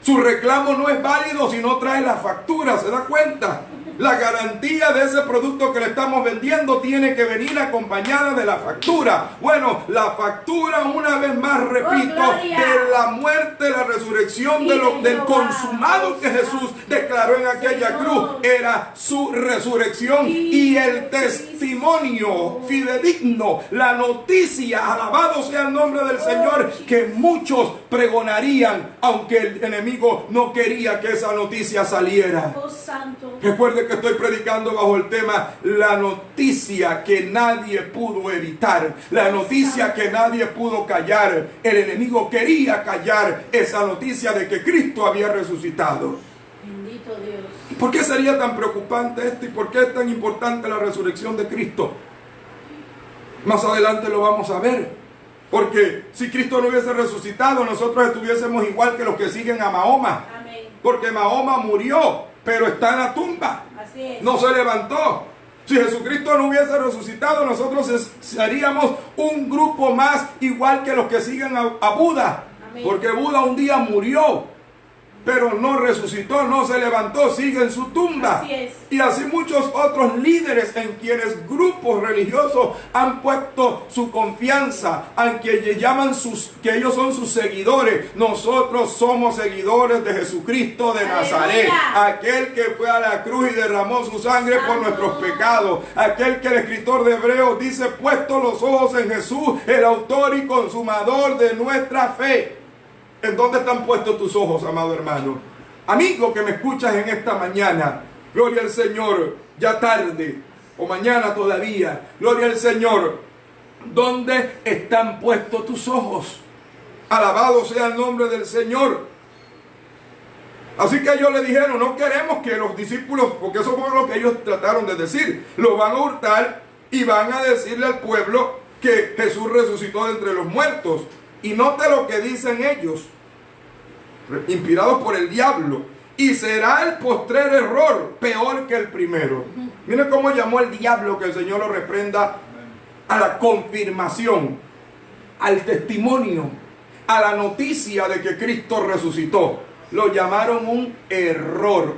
Su reclamo no es válido si no trae la factura, ¿se da cuenta? La garantía de ese producto que le estamos vendiendo tiene que venir acompañada de la factura. Bueno, la factura, una vez más repito, de la muerte, la resurrección del consumado que Jesús declaró en aquella cruz, era su resurrección y el testimonio fidedigno, la noticia, alabado sea el nombre del Señor, que muchos pregonarían, aunque el enemigo no quería que esa noticia saliera. Oh, santo. Recuerde que estoy predicando bajo el tema la noticia que nadie pudo evitar, la noticia que nadie pudo callar. El enemigo quería callar esa noticia de que Cristo había resucitado. Bendito Dios. ¿Por qué sería tan preocupante esto y por qué es tan importante la resurrección de Cristo? Más adelante lo vamos a ver. Porque si Cristo no hubiese resucitado, nosotros estuviésemos igual que los que siguen a Mahoma. Amén. Porque Mahoma murió, pero está en la tumba. Así es. No se levantó. Si Jesucristo no hubiese resucitado, nosotros seríamos un grupo más igual que los que siguen a Buda. Amén. Porque Buda un día murió, pero no resucitó, no se levantó, sigue en su tumba. Así es. Y así muchos otros líderes en quienes grupos religiosos han puesto su confianza, aunque llaman que ellos son sus seguidores. Nosotros somos seguidores de Jesucristo de Nazaret, aquel que fue a la cruz y derramó su sangre por nuestros pecados, aquel que el escritor de Hebreos dice, puesto los ojos en Jesús, el autor y consumador de nuestra fe. ¿En dónde están puestos tus ojos, amado hermano? Amigo que me escuchas en esta mañana, gloria al Señor, ya tarde o mañana todavía, gloria al Señor, ¿dónde están puestos tus ojos? Alabado sea el nombre del Señor. Así que ellos le dijeron, no queremos que los discípulos, porque eso fue lo que ellos trataron de decir, lo van a hurtar y van a decirle al pueblo que Jesús resucitó de entre los muertos. Y note lo que dicen ellos, inspirados por el diablo. Y será el postrer error peor que el primero. Miren cómo llamó el diablo, que el Señor lo reprenda, a la confirmación, al testimonio, a la noticia de que Cristo resucitó. Lo llamaron un error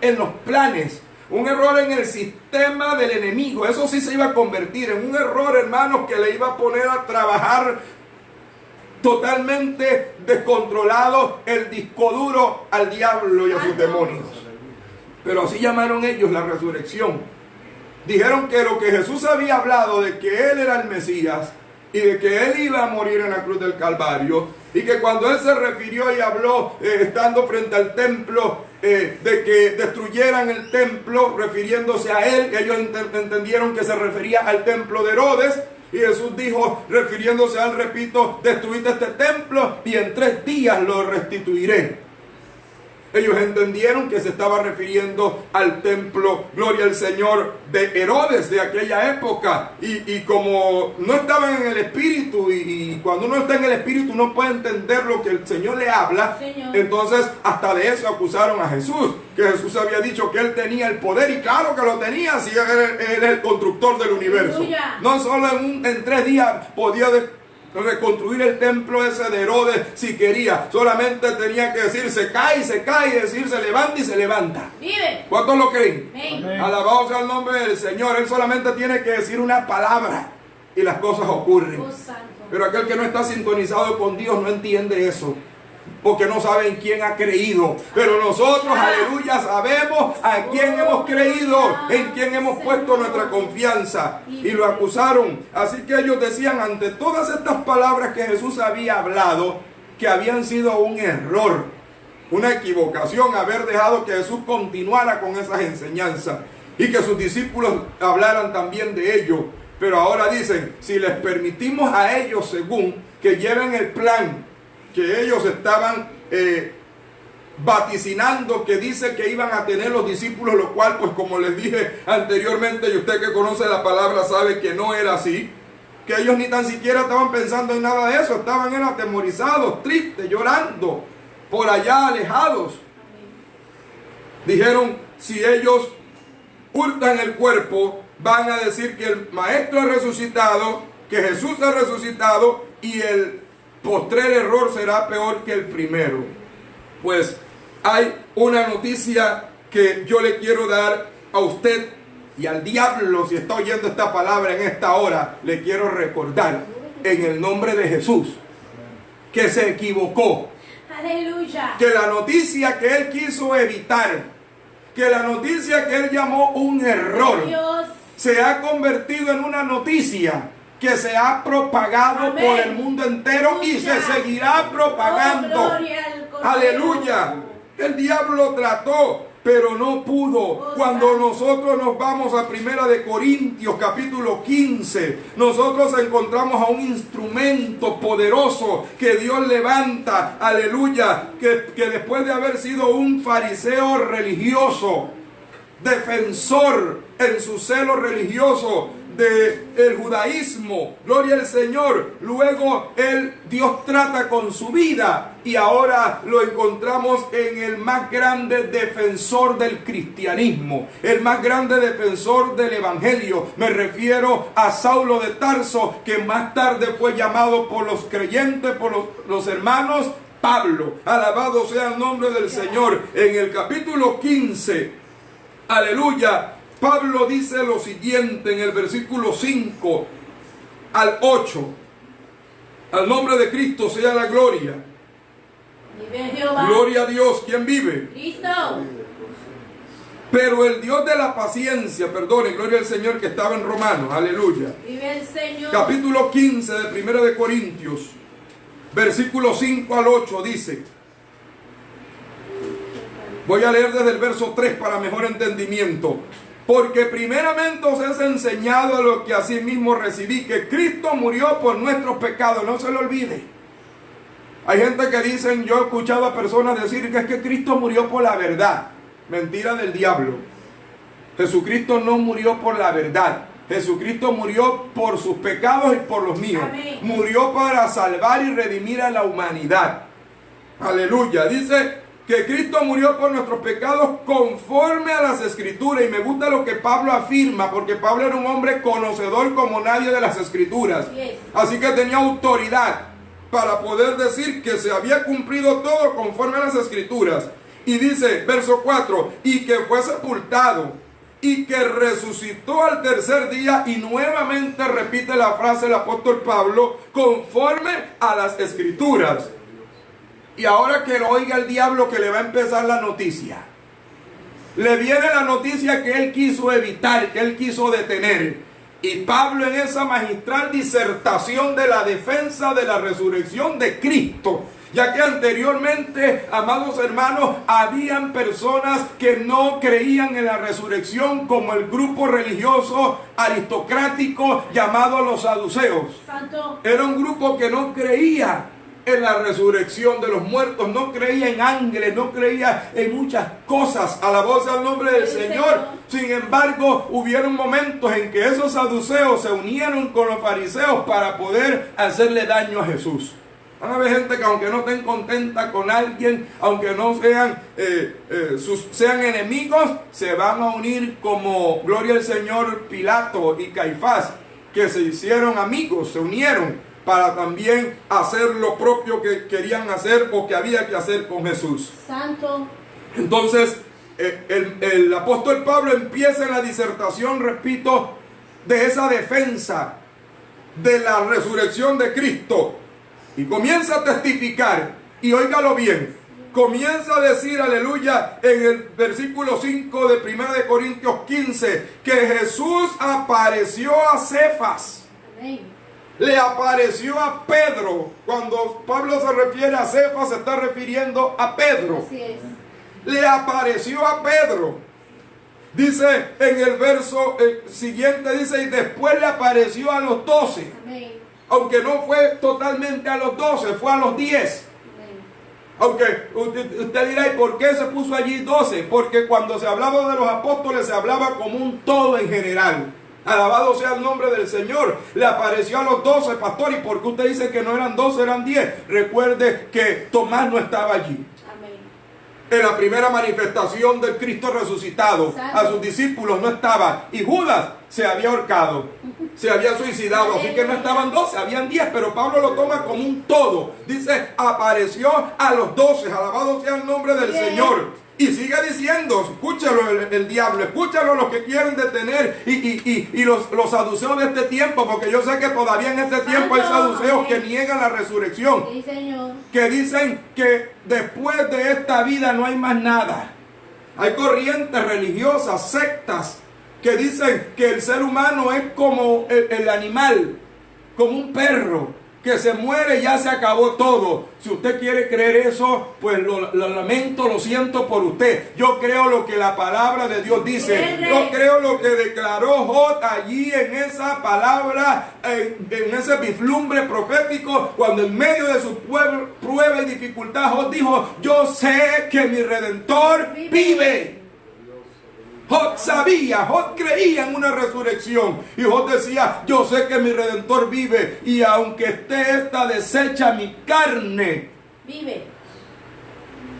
en los planes, un error en el sistema del enemigo. Eso sí se iba a convertir en un error, hermanos, que le iba a poner a trabajar totalmente descontrolado el disco duro al diablo y a sus demonios. Pero así llamaron ellos la resurrección. Dijeron que lo que Jesús había hablado de que Él era el Mesías y de que Él iba a morir en la cruz del Calvario, y que cuando Él se refirió y habló estando frente al templo de que destruyeran el templo, refiriéndose a Él, ellos entendieron que se refería al templo de Herodes. Y Jesús dijo, refiriéndose a Él, repito, destruiste este templo y en 3 días lo restituiré. Ellos entendieron que se estaba refiriendo al templo, gloria al Señor, de Herodes de aquella época. Y como no estaban en el Espíritu, y cuando uno está en el Espíritu no puede entender lo que el Señor le habla, entonces hasta de eso acusaron a Jesús. Que Jesús había dicho que Él tenía el poder, y claro que lo tenía, si Él es el constructor del universo. Aleluya. No solo en 3 días podía reconstruir el templo ese de Herodes si quería. Solamente tenía que decir se cae, y decir se levanta y se levanta. Vive. ¿Cuántos lo creen? Amén. Alabado sea el nombre del Señor. Él solamente tiene que decir una palabra y las cosas ocurren. Oh, santo. Pero aquel que no está sintonizado con Dios no entiende eso, porque no sabe en quién ha creído. Pero nosotros, aleluya, sabemos a quién hemos creído, en quién hemos puesto nuestra confianza. Y lo acusaron. Así que ellos decían, ante todas estas palabras que Jesús había hablado, que habían sido un error, una equivocación, haber dejado que Jesús continuara con esas enseñanzas y que sus discípulos hablaran también de ello. Pero ahora dicen, si les permitimos a ellos, según que lleven el plan que ellos estaban vaticinando, que dice que iban a tener los discípulos, lo cual, pues como les dije anteriormente, y usted que conoce la palabra sabe que no era así, que ellos ni tan siquiera estaban pensando en nada de eso, estaban atemorizados, tristes, llorando, por allá alejados. Dijeron, si ellos hurtan el cuerpo, van a decir que el Maestro ha resucitado, que Jesús ha resucitado, y el postrer error será peor que el primero. Pues hay una noticia que yo le quiero dar a usted y al diablo, si está oyendo esta palabra en esta hora, le quiero recordar en el nombre de Jesús que se equivocó. Aleluya. Que la noticia que él quiso evitar, que la noticia que él llamó un error, Dios. se ha convertido en una noticia que se ha propagado Amén. por el mundo entero y se seguirá propagando. Oh, gloria al Cordero. Aleluya. El diablo trató, pero no pudo. Oh, Cuando santo. nosotros nos vamos a 1 de Corintios capítulo 15, nosotros encontramos a un instrumento poderoso que Dios levanta, aleluya, que después de haber sido un fariseo religioso, defensor en su celo religioso del judaísmo, gloria al Señor, luego Dios trata con su vida y ahora lo encontramos en el más grande defensor del cristianismo, el más grande defensor del evangelio. Me refiero a Saulo de Tarso, que más tarde fue llamado por los creyentes, por los hermanos, Pablo. Alabado sea el nombre del Señor. En el capítulo 15, aleluya, Pablo dice lo siguiente en el versículo 5 al 8. Al nombre de Cristo sea la gloria. Vive Jehová. Gloria a Dios, ¿quién vive? Cristo. Pero el Dios de la paciencia, perdone, gloria al Señor, que estaba en Romanos, aleluya. Vive el Señor. Capítulo 15 de 1 de Corintios, versículo 5 al 8 dice. Voy a leer desde el verso 3 para mejor entendimiento. Porque primeramente os es enseñado lo que asimismo recibí, que Cristo murió por nuestros pecados. No se lo olvide. Hay gente que dicen, yo he escuchado a personas decir que es que Cristo murió por la verdad. Mentira del diablo. Jesucristo no murió por la verdad. Jesucristo murió por sus pecados y por los míos. Amén. Murió para salvar y redimir a la humanidad. Aleluya. Dice que Cristo murió por nuestros pecados conforme a las Escrituras. Y me gusta lo que Pablo afirma, porque Pablo era un hombre conocedor como nadie de las Escrituras. Yes. Así que tenía autoridad para poder decir que se había cumplido todo conforme a las Escrituras. Y dice, verso 4, y que fue sepultado, y que resucitó al tercer día, y nuevamente repite la frase el apóstol Pablo, conforme a las Escrituras. Y ahora que lo oiga el diablo, que le va a empezar la noticia. Le viene la noticia que él quiso evitar, que él quiso detener. Y Pablo, en esa magistral disertación de la defensa de la resurrección de Cristo, ya que anteriormente, amados hermanos, habían personas que no creían en la resurrección, como el grupo religioso aristocrático llamado los saduceos. Santo. Era un grupo que no creía en la resurrección de los muertos, no creía en ángeles, no creía en muchas cosas. Alabado sea el nombre del Señor. Sin embargo, hubieron momentos en que esos saduceos se unieron con los fariseos para poder hacerle daño a Jesús. Van a haber gente que aunque no estén contenta con alguien, aunque no sean, sean enemigos, se van a unir, como gloria al Señor Pilato y Caifás, que se hicieron amigos, se unieron para también hacer lo propio que querían hacer o que había que hacer con Jesús. Santo. Entonces, el apóstol Pablo empieza en la disertación, repito, de esa defensa de la resurrección de Cristo. Y comienza a testificar, y óigalo bien, comienza a decir, aleluya, en el versículo 5 de 1 de Corintios 15, que Jesús apareció a Cefas. Amén. Le apareció a Pedro. Cuando Pablo se refiere a Cefas, se está refiriendo a Pedro. Así es. Le apareció a Pedro. Dice en el verso siguiente, dice, y después le apareció a los 12. Amén. Aunque no fue totalmente a los 12, fue a los 10. Amén. Aunque usted dirá, ¿y por qué se puso allí 12? Porque cuando se hablaba de los apóstoles, se hablaba como un todo en general. Alabado sea el nombre del Señor. Le apareció a los 12, pastor. ¿Y por qué usted dice que no eran 12, eran 10? Recuerde que Tomás no estaba allí. Amén. En la primera manifestación del Cristo resucitado, a sus discípulos no estaba. Y Judas se había ahorcado, se había suicidado. Así que no estaban 12, habían 10. Pero Pablo lo toma como un todo. Dice, apareció a los 12. Alabado sea el nombre del Señor. Y sigue diciendo, escúchalo el diablo, escúchalo los que quieren detener y los saduceos de este tiempo, porque yo sé que todavía en este tiempo hay saduceos que niegan la resurrección. Sí, Señor. Que dicen que después de esta vida no hay más nada. Hay corrientes religiosas, sectas, que dicen que el ser humano es como el animal, como un perro, que se muere y ya se acabó todo. Si usted quiere creer eso, pues lo lamento, lo siento por usted. Yo creo lo que la palabra de Dios dice. Yo creo lo que declaró Job allí en esa palabra, en ese vislumbre profético, cuando en medio de su prueba y dificultad, Job dijo, yo sé que mi Redentor vive. Job sabía, Job creía en una resurrección. Y Job decía, yo sé que mi Redentor vive. Y aunque esté esta deshecha mi carne, Vive.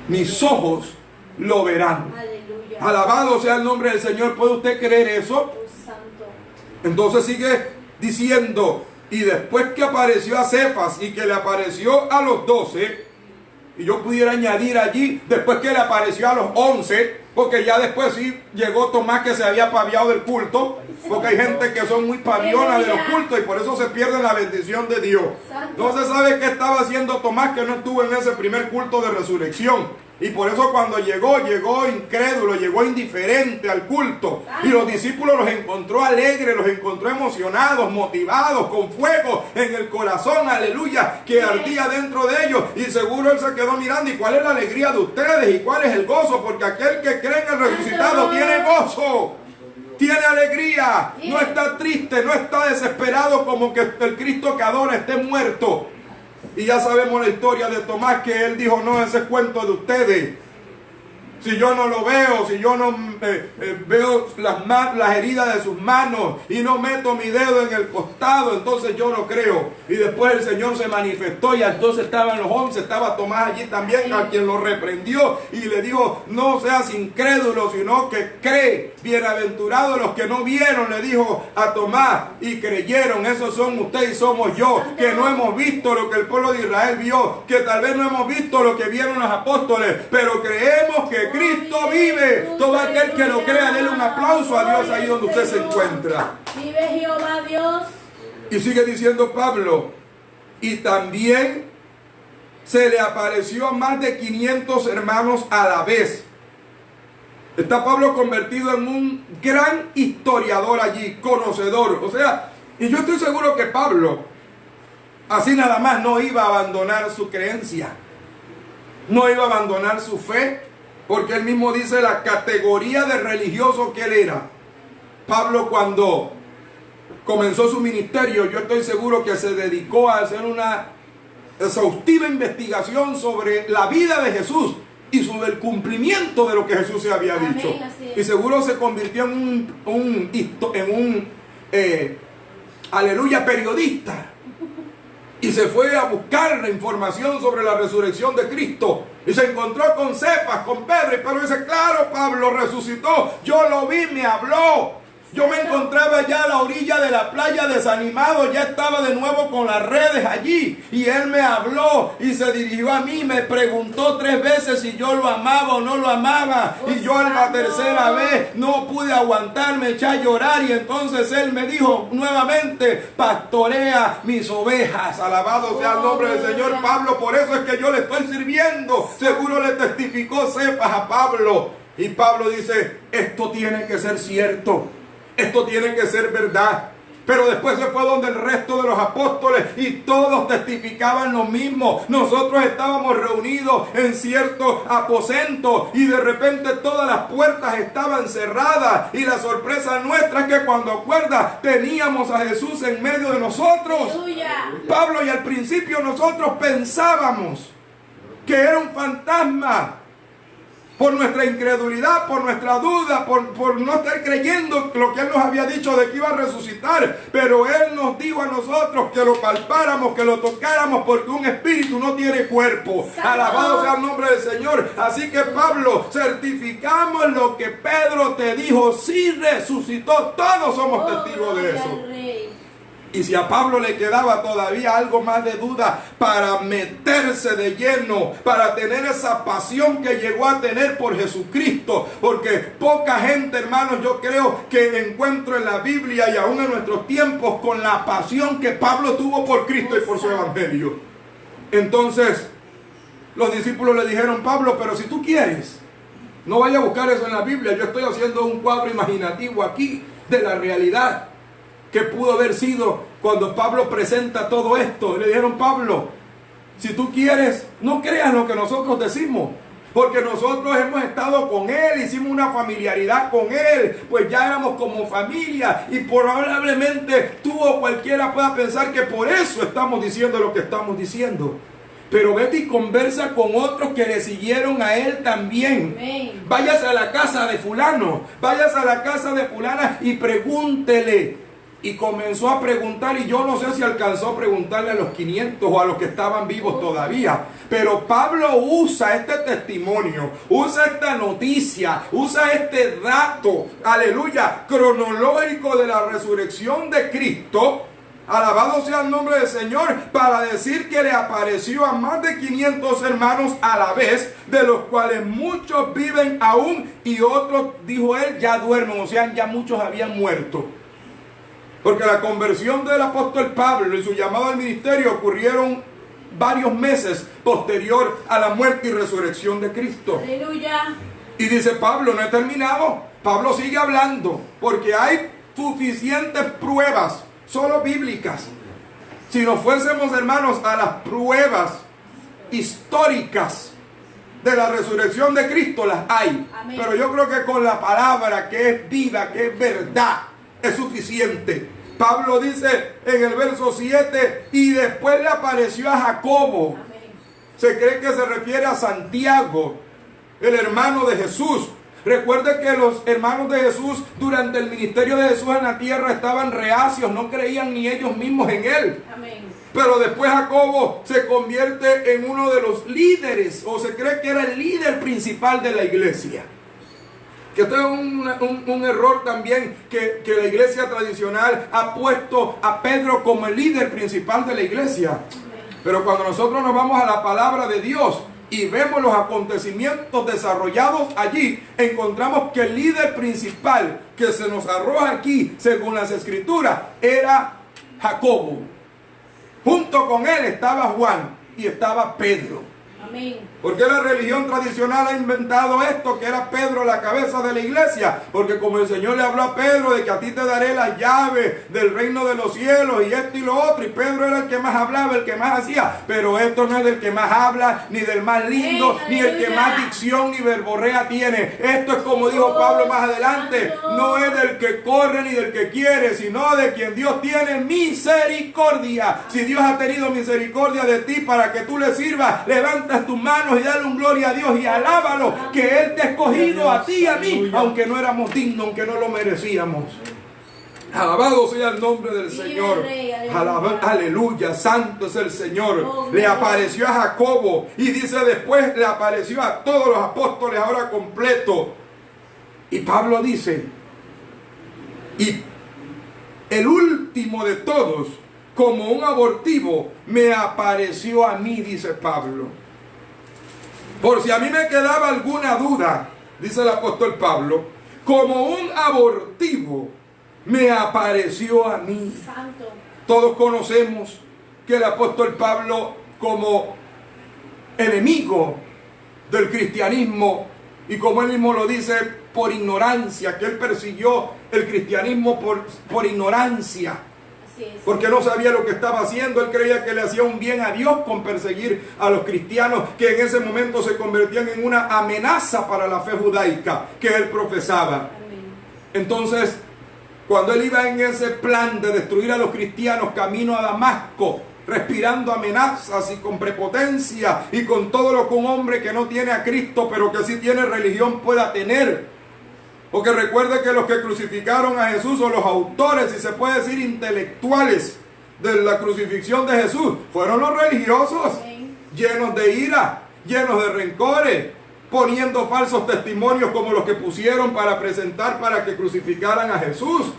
mis ojos lo verán. Aleluya. Alabado sea el nombre del Señor. ¿Puede usted creer eso? Oh, Santo. Entonces sigue diciendo, y después que apareció a Cefas y que le apareció a los 12, y yo pudiera añadir allí, después que le apareció a los 11, porque ya después sí llegó Tomás, que se había paviado del culto, porque hay gente que son muy pavionas de los cultos y por eso se pierde la bendición de Dios. No se sabe qué estaba haciendo Tomás, que no estuvo en ese primer culto de resurrección. Y por eso cuando llegó incrédulo, llegó indiferente al culto. Y los discípulos los encontró alegres, los encontró emocionados, motivados, con fuego en el corazón, aleluya, que ardía dentro de ellos. Y seguro él se quedó mirando, ¿y cuál es la alegría de ustedes? ¿Y cuál es el gozo? Porque aquel que cree en el resucitado tiene gozo, tiene alegría, no está triste, no está desesperado como que el Cristo que adora esté muerto. Y ya sabemos la historia de Tomás, que él dijo, no, ese es cuento de ustedes. Si yo no lo veo, si yo no veo las heridas de sus manos y no meto mi dedo en el costado, entonces yo no creo. Y después el Señor se manifestó y entonces estaban los 11, estaba Tomás allí también, a quien lo reprendió y le dijo, no seas incrédulo, sino que cree. Bienaventurados los que no vieron, le dijo a Tomás, y creyeron. Esos son ustedes y somos yo, que no hemos visto lo que el pueblo de Israel vio, que tal vez no hemos visto lo que vieron los apóstoles, pero creemos que Cristo vive. Todo aquel que lo crea, denle un aplauso a Dios ahí donde usted se encuentra. Vive Jehová Dios. Y sigue diciendo Pablo, y también se le apareció a más de 500 hermanos a la vez. Está Pablo convertido en un gran historiador allí, conocedor. O sea, y yo estoy seguro que Pablo, así nada más, no iba a abandonar su creencia, no iba a abandonar su fe, porque él mismo dice la categoría de religioso que él era. Pablo, cuando comenzó su ministerio, yo estoy seguro que se dedicó a hacer una exhaustiva investigación sobre la vida de Jesús y sobre el cumplimiento de lo que Jesús se había dicho. Amén, y seguro se convirtió en un aleluya periodista. Y se fue a buscar la información sobre la resurrección de Cristo. Y se encontró con Cefas, con Pedro. Y Pedro dice, claro, Pablo resucitó. Yo lo vi, me habló. Yo me encontraba ya a la orilla de la playa desanimado. Ya estaba de nuevo con las redes allí. Y él me habló y se dirigió a mí. Me preguntó 3 veces si yo lo amaba o no lo amaba. Y yo a la tercera vez no pude aguantar, me eché a llorar. Y entonces él me dijo nuevamente, pastorea mis ovejas. Alabado sea el nombre del Señor. Pablo, por eso es que yo le estoy sirviendo. Seguro le testificó Cefas a Pablo. Y Pablo dice, esto tiene que ser cierto. Esto tiene que ser verdad. Pero después se fue donde el resto de los apóstoles y todos testificaban lo mismo. Nosotros estábamos reunidos en cierto aposento y de repente todas las puertas estaban cerradas. Y la sorpresa nuestra es que cuando acuerdas teníamos a Jesús en medio de nosotros. Aleluya. Pablo, y al principio nosotros pensábamos que era un fantasma. Por nuestra incredulidad, por nuestra duda, por no estar creyendo lo que Él nos había dicho de que iba a resucitar. Pero Él nos dijo a nosotros que lo palpáramos, que lo tocáramos, porque un espíritu no tiene cuerpo. Alabado sea el nombre del Señor. Así que Pablo, certificamos lo que Pedro te dijo. Sí resucitó, todos somos testigos de eso. Y si a Pablo le quedaba todavía algo más de duda para meterse de lleno, para tener esa pasión que llegó a tener por Jesucristo, porque poca gente, hermanos, yo creo que encuentro en la Biblia y aún en nuestros tiempos con la pasión que Pablo tuvo por Cristo y por su evangelio. Entonces, los discípulos le dijeron, Pablo, pero si tú quieres, no vaya a buscar eso en la Biblia. Yo estoy haciendo un cuadro imaginativo aquí de la realidad que pudo haber sido cuando Pablo presenta todo esto. Le dijeron, Pablo, si tú quieres, no creas lo que nosotros decimos, porque nosotros hemos estado con Él, hicimos una familiaridad con Él, pues ya éramos como familia, y probablemente tú o cualquiera pueda pensar que por eso estamos diciendo lo que estamos diciendo. Pero vete y conversa con otros que le siguieron a Él también. Amén. Váyase a la casa de fulano, váyase a la casa de fulana y pregúntele. Y comenzó a preguntar, y yo no sé si alcanzó a preguntarle a los 500 o a los que estaban vivos todavía. Pero Pablo usa este testimonio, usa esta noticia, usa este dato, aleluya, cronológico de la resurrección de Cristo. Alabado sea el nombre del Señor, para decir que le apareció a más de 500 hermanos a la vez, de los cuales muchos viven aún y otros, dijo él, ya duermen. O sea, ya muchos habían muerto. Porque la conversión del apóstol Pablo y su llamado al ministerio ocurrieron varios meses posterior a la muerte y resurrección de Cristo. Aleluya. Y dice Pablo, no he terminado. Pablo sigue hablando, porque hay suficientes pruebas, solo bíblicas. Si nos fuésemos, hermanos, a las pruebas históricas de la resurrección de Cristo, las hay. Amén. Pero yo creo que con la palabra que es vida, que es verdad, es suficiente Pablo dice en el verso 7, y después le apareció a Jacobo. Amén. Se cree que se refiere a Santiago, el hermano de Jesús. Recuerde que los hermanos de Jesús durante el ministerio de Jesús en la tierra estaban reacios, no creían ni ellos mismos en él. Amén. Pero después Jacobo se convierte en uno de los líderes, o se cree que era el líder principal de la iglesia. Que esto es un error también, que la iglesia tradicional ha puesto a Pedro como el líder principal de la iglesia. Pero cuando nosotros nos vamos a la palabra de Dios y vemos los acontecimientos desarrollados allí, encontramos que el líder principal que se nos arroja aquí, según las escrituras, era Jacobo. Junto con él estaba Juan y estaba Pedro. Amén. ¿Por qué la religión tradicional ha inventado esto, que era Pedro la cabeza de la iglesia? Porque como el Señor le habló a Pedro de que a ti te daré las llaves del reino de los cielos y esto y lo otro, y Pedro era el que más hablaba, el que más hacía, pero esto no es del que más habla, ni del más lindo, ni el que más dicción ni verborrea tiene. Esto es como dijo Pablo más adelante, no es del que corre ni del que quiere, sino de quien Dios tiene misericordia. Si Dios ha tenido misericordia de ti para que tú le sirvas, levantas tus manos y dale un gloria a Dios y alábalo, que Él te ha escogido a ti y a mí, aunque no éramos dignos, aunque no lo merecíamos. Alabado sea el nombre del Señor. Aleluya, santo es el Señor. Le apareció a Jacobo y dice después le apareció a todos los apóstoles ahora completo. Y Pablo dice, y el último de todos, como un abortivo, me apareció a mí, dice Pablo. Por si a mí me quedaba alguna duda, dice el apóstol Pablo, como un abortivo me apareció a mí. Santo. Todos conocemos que el apóstol Pablo, como enemigo del cristianismo, y como él mismo lo dice, por ignorancia, que él persiguió el cristianismo por ignorancia. Porque no sabía lo que estaba haciendo. Él creía que le hacía un bien a Dios con perseguir a los cristianos, que en ese momento se convertían en una amenaza para la fe judaica que él profesaba. Entonces, cuando él iba en ese plan de destruir a los cristianos camino a Damasco, respirando amenazas y con prepotencia y con todo lo que un hombre que no tiene a Cristo pero que sí tiene religión pueda tener. Porque recuerde que los que crucificaron a Jesús, o los autores, si se puede decir intelectuales de la crucifixión de Jesús, fueron los religiosos, llenos de ira, llenos de rencores, poniendo falsos testimonios como los que pusieron para presentar para que crucificaran a Jesús.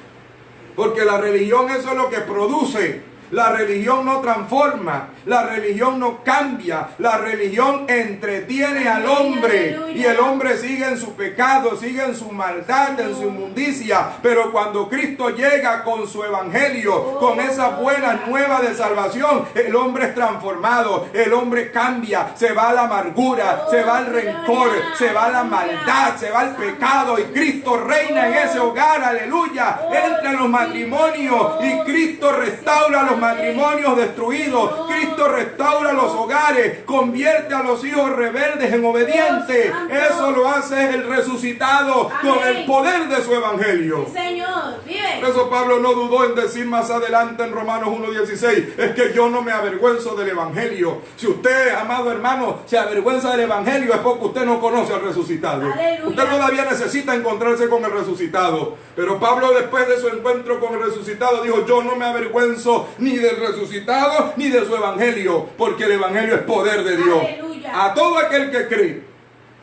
Porque la religión, eso es lo que produce. La religión no transforma, la religión no cambia, la religión entretiene al hombre y el hombre sigue en su pecado, sigue en su maldad, en su inmundicia. Pero cuando Cristo llega con su evangelio, con esa buena nueva de salvación, el hombre es transformado, el hombre cambia, se va a la amargura, se va al rencor, se va a la maldad, se va al pecado y Cristo reina en ese hogar, aleluya. Entra en los matrimonios y Cristo restaura los matrimonios destruidos. Cristo restaura los hogares, convierte a los hijos rebeldes en obedientes. Eso lo hace el resucitado con el poder de su evangelio. Sí, Señor, vive. Por eso Pablo no dudó en decir más adelante en Romanos 1:16, es que yo no me avergüenzo del evangelio. Si usted, amado hermano, se avergüenza del evangelio, es porque usted no conoce al resucitado. Aleluya. Usted todavía necesita encontrarse con el resucitado. Pero Pablo, después de su encuentro con el resucitado, dijo, yo no me avergüenzo ni del resucitado ni de su evangelio, porque el evangelio es poder de Dios. Aleluya. A todo aquel que cree,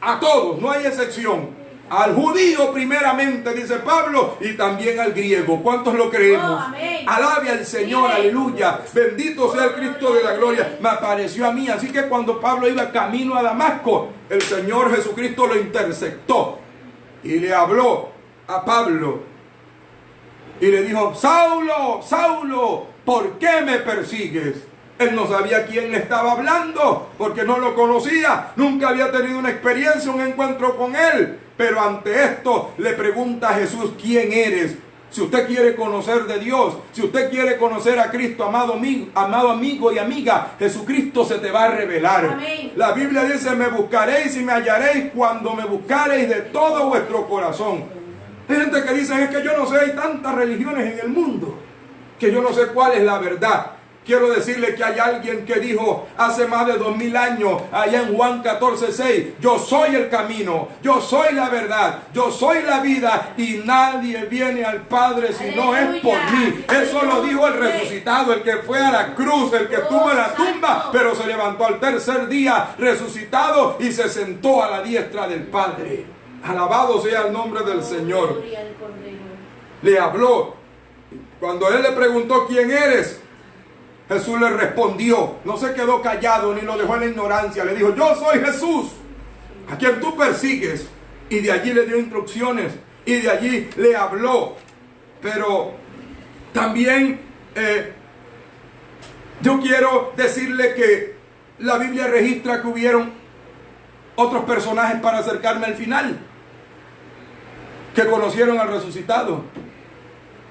a todos, no hay excepción. Al judío primeramente, dice Pablo, y también al griego. ¿Cuántos lo creemos? Alabe al Señor, aleluya. Bendito sea el Cristo de la gloria. Me apareció a mí. Así que cuando Pablo iba camino a Damasco, el Señor Jesucristo lo interceptó y le habló a Pablo y le dijo, Saulo, Saulo, ¿por qué me persigues? Él no sabía quién le estaba hablando, porque no lo conocía, nunca había tenido una experiencia, un encuentro con él. Pero ante esto le pregunta a Jesús, ¿quién eres? Si usted quiere conocer de Dios, si usted quiere conocer a Cristo, amado amigo y amiga, Jesucristo se te va a revelar. Amén. La Biblia dice, me buscaréis y me hallaréis cuando me buscaréis de todo vuestro corazón. Hay gente que dice, es que yo no sé, hay tantas religiones en el mundo. que yo no sé cuál es la verdad. Quiero decirle que hay alguien que dijo hace más de 2000 años, allá en Juan 14:6, yo soy el camino, yo soy la verdad, yo soy la vida y nadie viene al Padre si no es por mí. Eso lo dijo el resucitado, el que fue a la cruz, el que estuvo en la tumba, pero se levantó al tercer día resucitado y se sentó a la diestra del Padre. Alabado sea el nombre del Señor. Le habló. Cuando él le preguntó quién eres, Jesús le respondió, no se quedó callado ni lo dejó en la ignorancia, le dijo, yo soy Jesús, a quien tú persigues. Y de allí le dio instrucciones y de allí le habló. Pero también yo quiero decirle que la Biblia registra que hubieron otros personajes para acercarme al final, que conocieron al resucitado,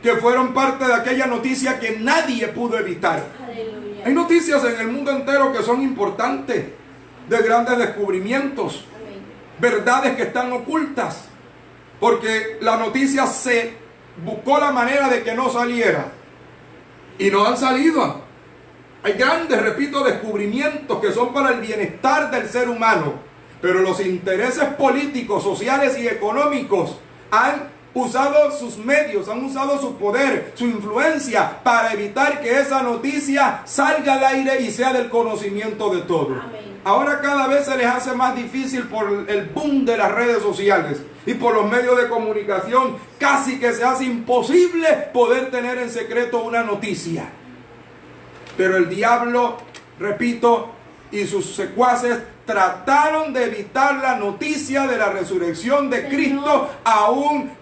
que fueron parte de aquella noticia que nadie pudo evitar. Aleluya. Hay noticias en el mundo entero que son importantes, de grandes descubrimientos, Amén. verdades que están ocultas, porque la noticia se buscó la manera de que no saliera y no han salido. Hay grandes, repito, descubrimientos que son para el bienestar del ser humano, pero los intereses políticos, sociales y económicos han usado sus medios, han usado su poder, su influencia para evitar que esa noticia salga al aire y sea del conocimiento de todos. Amén. Ahora cada vez se les hace más difícil por el boom de las redes sociales y por los medios de comunicación, casi que se hace imposible poder tener en secreto una noticia. Pero el diablo, repito, y sus secuaces trataron de evitar la noticia de la resurrección de Cristo, aún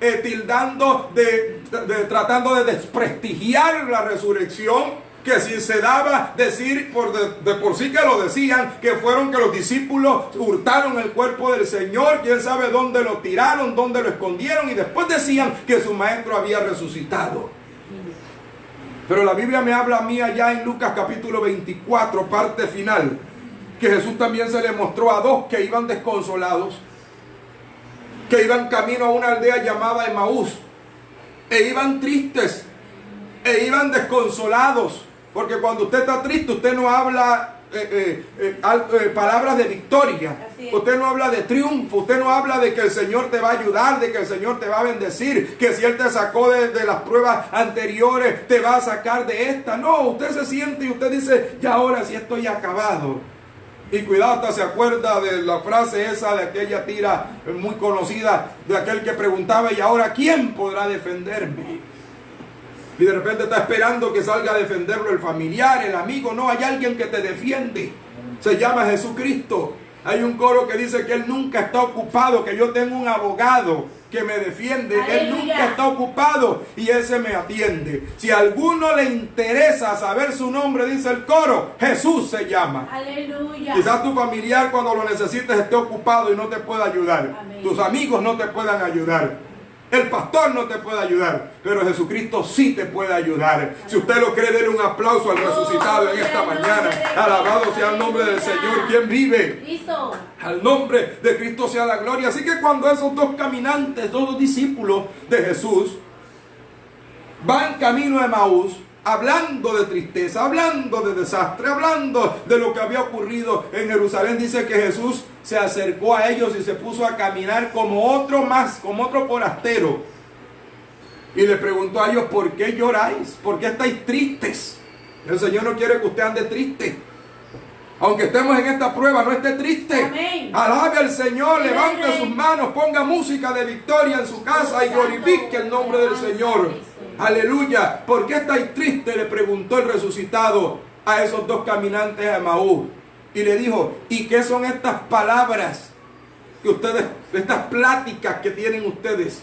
tratando de desprestigiar la resurrección, que si se daba decir de por sí que lo decían, que fueron que los discípulos hurtaron el cuerpo del Señor, quién sabe dónde lo tiraron, dónde lo escondieron, y después decían que su maestro había resucitado. Pero la Biblia me habla a mí allá en Lucas capítulo 24, parte final, que Jesús también se le mostró a dos que iban desconsolados, que iban camino a una aldea llamada Emaús, e iban tristes, e iban desconsolados, porque cuando usted está triste, usted no habla palabras de victoria, usted no habla de triunfo, usted no habla de que el Señor te va a ayudar, de que el Señor te va a bendecir, que si Él te sacó de las pruebas anteriores, te va a sacar de esta. No, usted se siente y usted dice, ya ahora sí estoy acabado. Y cuidado, hasta se acuerda de la frase esa de aquella tira muy conocida, de aquel que preguntaba, y ahora ¿quién podrá defenderme? Y de repente está esperando que salga a defenderlo el familiar, el amigo. No, hay alguien que te defiende. Se llama Jesucristo. Hay un coro que dice que Él nunca está ocupado, que yo tengo un abogado que me defiende. Aleluya. Él nunca está ocupado y ese me atiende. Si a alguno le interesa saber su nombre, dice el coro, Jesús se llama. Aleluya. Quizás tu familiar cuando lo necesites esté ocupado y no te pueda ayudar. Amén. Tus amigos no te puedan ayudar. El pastor no te puede ayudar, pero Jesucristo sí te puede ayudar. Si usted lo cree, denle un aplauso al resucitado en esta mañana. Alabado sea el nombre del Señor, quien vive. Listo. Al nombre de Cristo sea la gloria. Así que cuando esos dos caminantes, dos discípulos de Jesús, van camino a Emaús, hablando de tristeza, hablando de desastre, hablando de lo que había ocurrido en Jerusalén, dice que Jesús se acercó a ellos y se puso a caminar como otro más, como otro forastero. Y le preguntó a ellos, ¿por qué lloráis? ¿Por qué estáis tristes? El Señor no quiere que usted ande triste. Aunque estemos en esta prueba, no esté triste. Amén. Alabe al Señor, Amén. levante sus manos, ponga música de victoria en su casa y glorifique el nombre del Señor. Aleluya. ¿Por qué estáis tristes? Le preguntó el resucitado a esos dos caminantes de Emaús. Y le dijo, ¿y qué son estas palabras que ustedes, estas pláticas que tienen ustedes?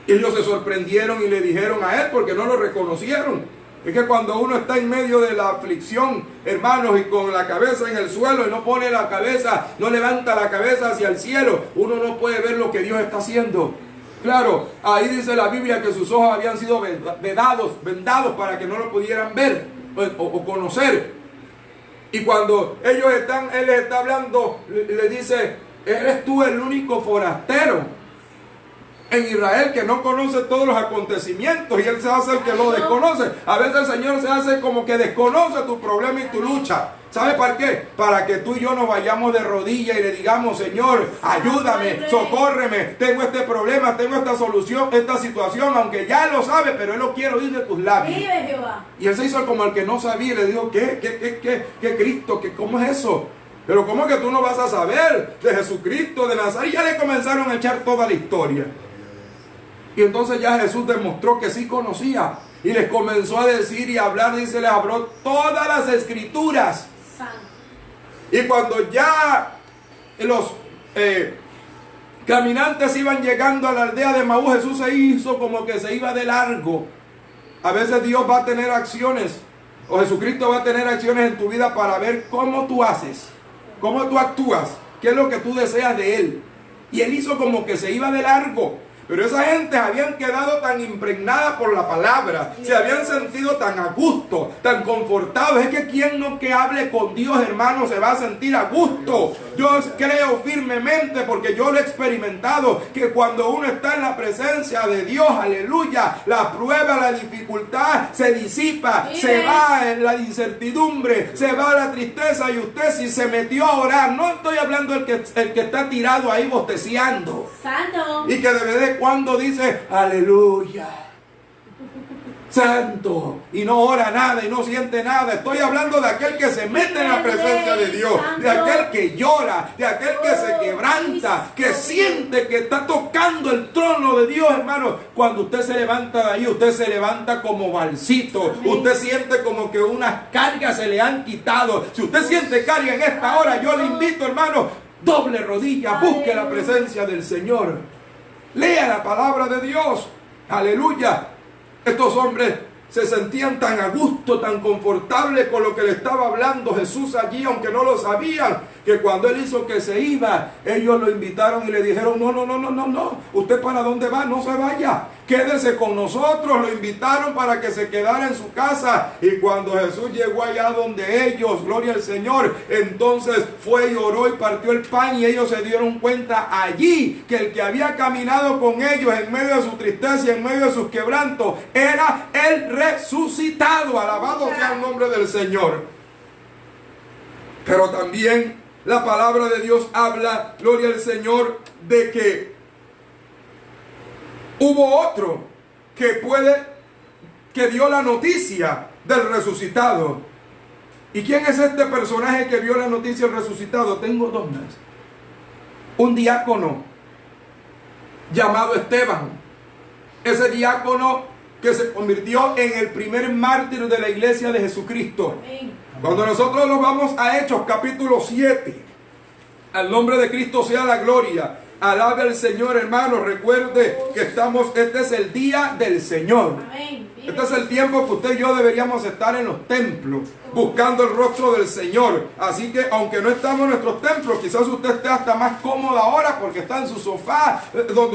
Y ellos se sorprendieron y le dijeron a él porque no lo reconocieron. Es que cuando uno está en medio de la aflicción, hermanos, y con la cabeza en el suelo y no pone la cabeza, no levanta la cabeza hacia el cielo, uno no puede ver lo que Dios está haciendo. Claro, ahí dice la Biblia que sus ojos habían sido vendados para que no lo pudieran ver o conocer. Y cuando él les está hablando, le dice, ¿eres tú el único forastero? en Israel que no conoce todos los acontecimientos y él se hace el que lo desconoce. A veces el Señor se hace como que desconoce tu problema y tu lucha. ¿Sabe para qué? Para que tú y yo nos vayamos de rodillas y le digamos: Señor, ayúdame, socórreme, tengo este problema, tengo esta solución, esta situación, aunque ya lo sabe, pero él lo quiere oír de tus labios. Vive Jehová. Y él se hizo como el que no sabía y le dijo: ¿Qué Cristo? ¿Cómo es eso? Pero ¿cómo que tú no vas a saber de Jesucristo de Nazaret? Y ya le comenzaron a echar toda la historia. Y entonces ya Jesús demostró que sí conocía. Y les comenzó a decir y a hablar, dice, les habló todas las escrituras. Santo. Y cuando ya los caminantes iban llegando a la aldea de Maús, Jesús se hizo como que se iba de largo. A veces Dios va a tener acciones, o Jesucristo va a tener acciones en tu vida para ver cómo tú haces, cómo tú actúas, qué es lo que tú deseas de Él. Y Él hizo como que se iba de largo. Pero esa gente habían quedado tan impregnada por la palabra, se habían sentido tan a gusto, tan confortados. Es que quien no que hable con Dios, hermano, se va a sentir a gusto. Yo creo firmemente, porque yo lo he experimentado, que cuando uno está en la presencia de Dios, aleluya, la prueba, la dificultad se disipa, se va la incertidumbre, se va la tristeza. Y usted, si se metió a orar, no estoy hablando del que está tirado ahí bosteciando, Santo. y que de vez en cuando dice aleluya, santo, y no ora nada y no siente nada. Estoy hablando de aquel que se mete en la presencia de Dios, de aquel que llora, de aquel que se quebranta, que siente que está tocando el trono de Dios, hermano. Cuando usted se levanta de ahí, usted se levanta como balsito. Usted siente como que unas cargas se le han quitado. Si usted siente carga en esta hora, yo le invito, hermano, doble rodilla, busque la presencia del Señor. Lea la palabra de Dios. Aleluya. Estos hombres se sentían tan a gusto, tan confortables con lo que le estaba hablando Jesús allí, aunque no lo sabían, que cuando Él hizo que se iba, ellos lo invitaron y le dijeron: no, ¿usted para dónde va? No se vaya, quédese con nosotros. Lo invitaron para que se quedara en su casa. Y cuando Jesús llegó allá donde ellos, gloria al Señor, entonces fue y oró y partió el pan, y ellos se dieron cuenta allí que el que había caminado con ellos en medio de su tristeza y en medio de sus quebrantos era el resucitado. Alabado sea el nombre del Señor. Pero también la palabra de Dios habla, gloria al Señor, de que hubo otro que dio la noticia del resucitado. ¿Y quién es este personaje que dio la noticia del resucitado? Tengo dos más. Un diácono llamado Esteban. Ese diácono que se convirtió en el primer mártir de la iglesia de Jesucristo. Cuando nosotros nos vamos a Hechos capítulo 7, al nombre de Cristo sea la gloria. Alabe al Señor, hermano. Recuerde que este es el día del Señor. Este es el tiempo que usted y yo deberíamos estar en los templos, buscando el rostro del Señor. Así que aunque no estamos en nuestros templos, quizás usted esté hasta más cómodo ahora porque está en su sofá, donde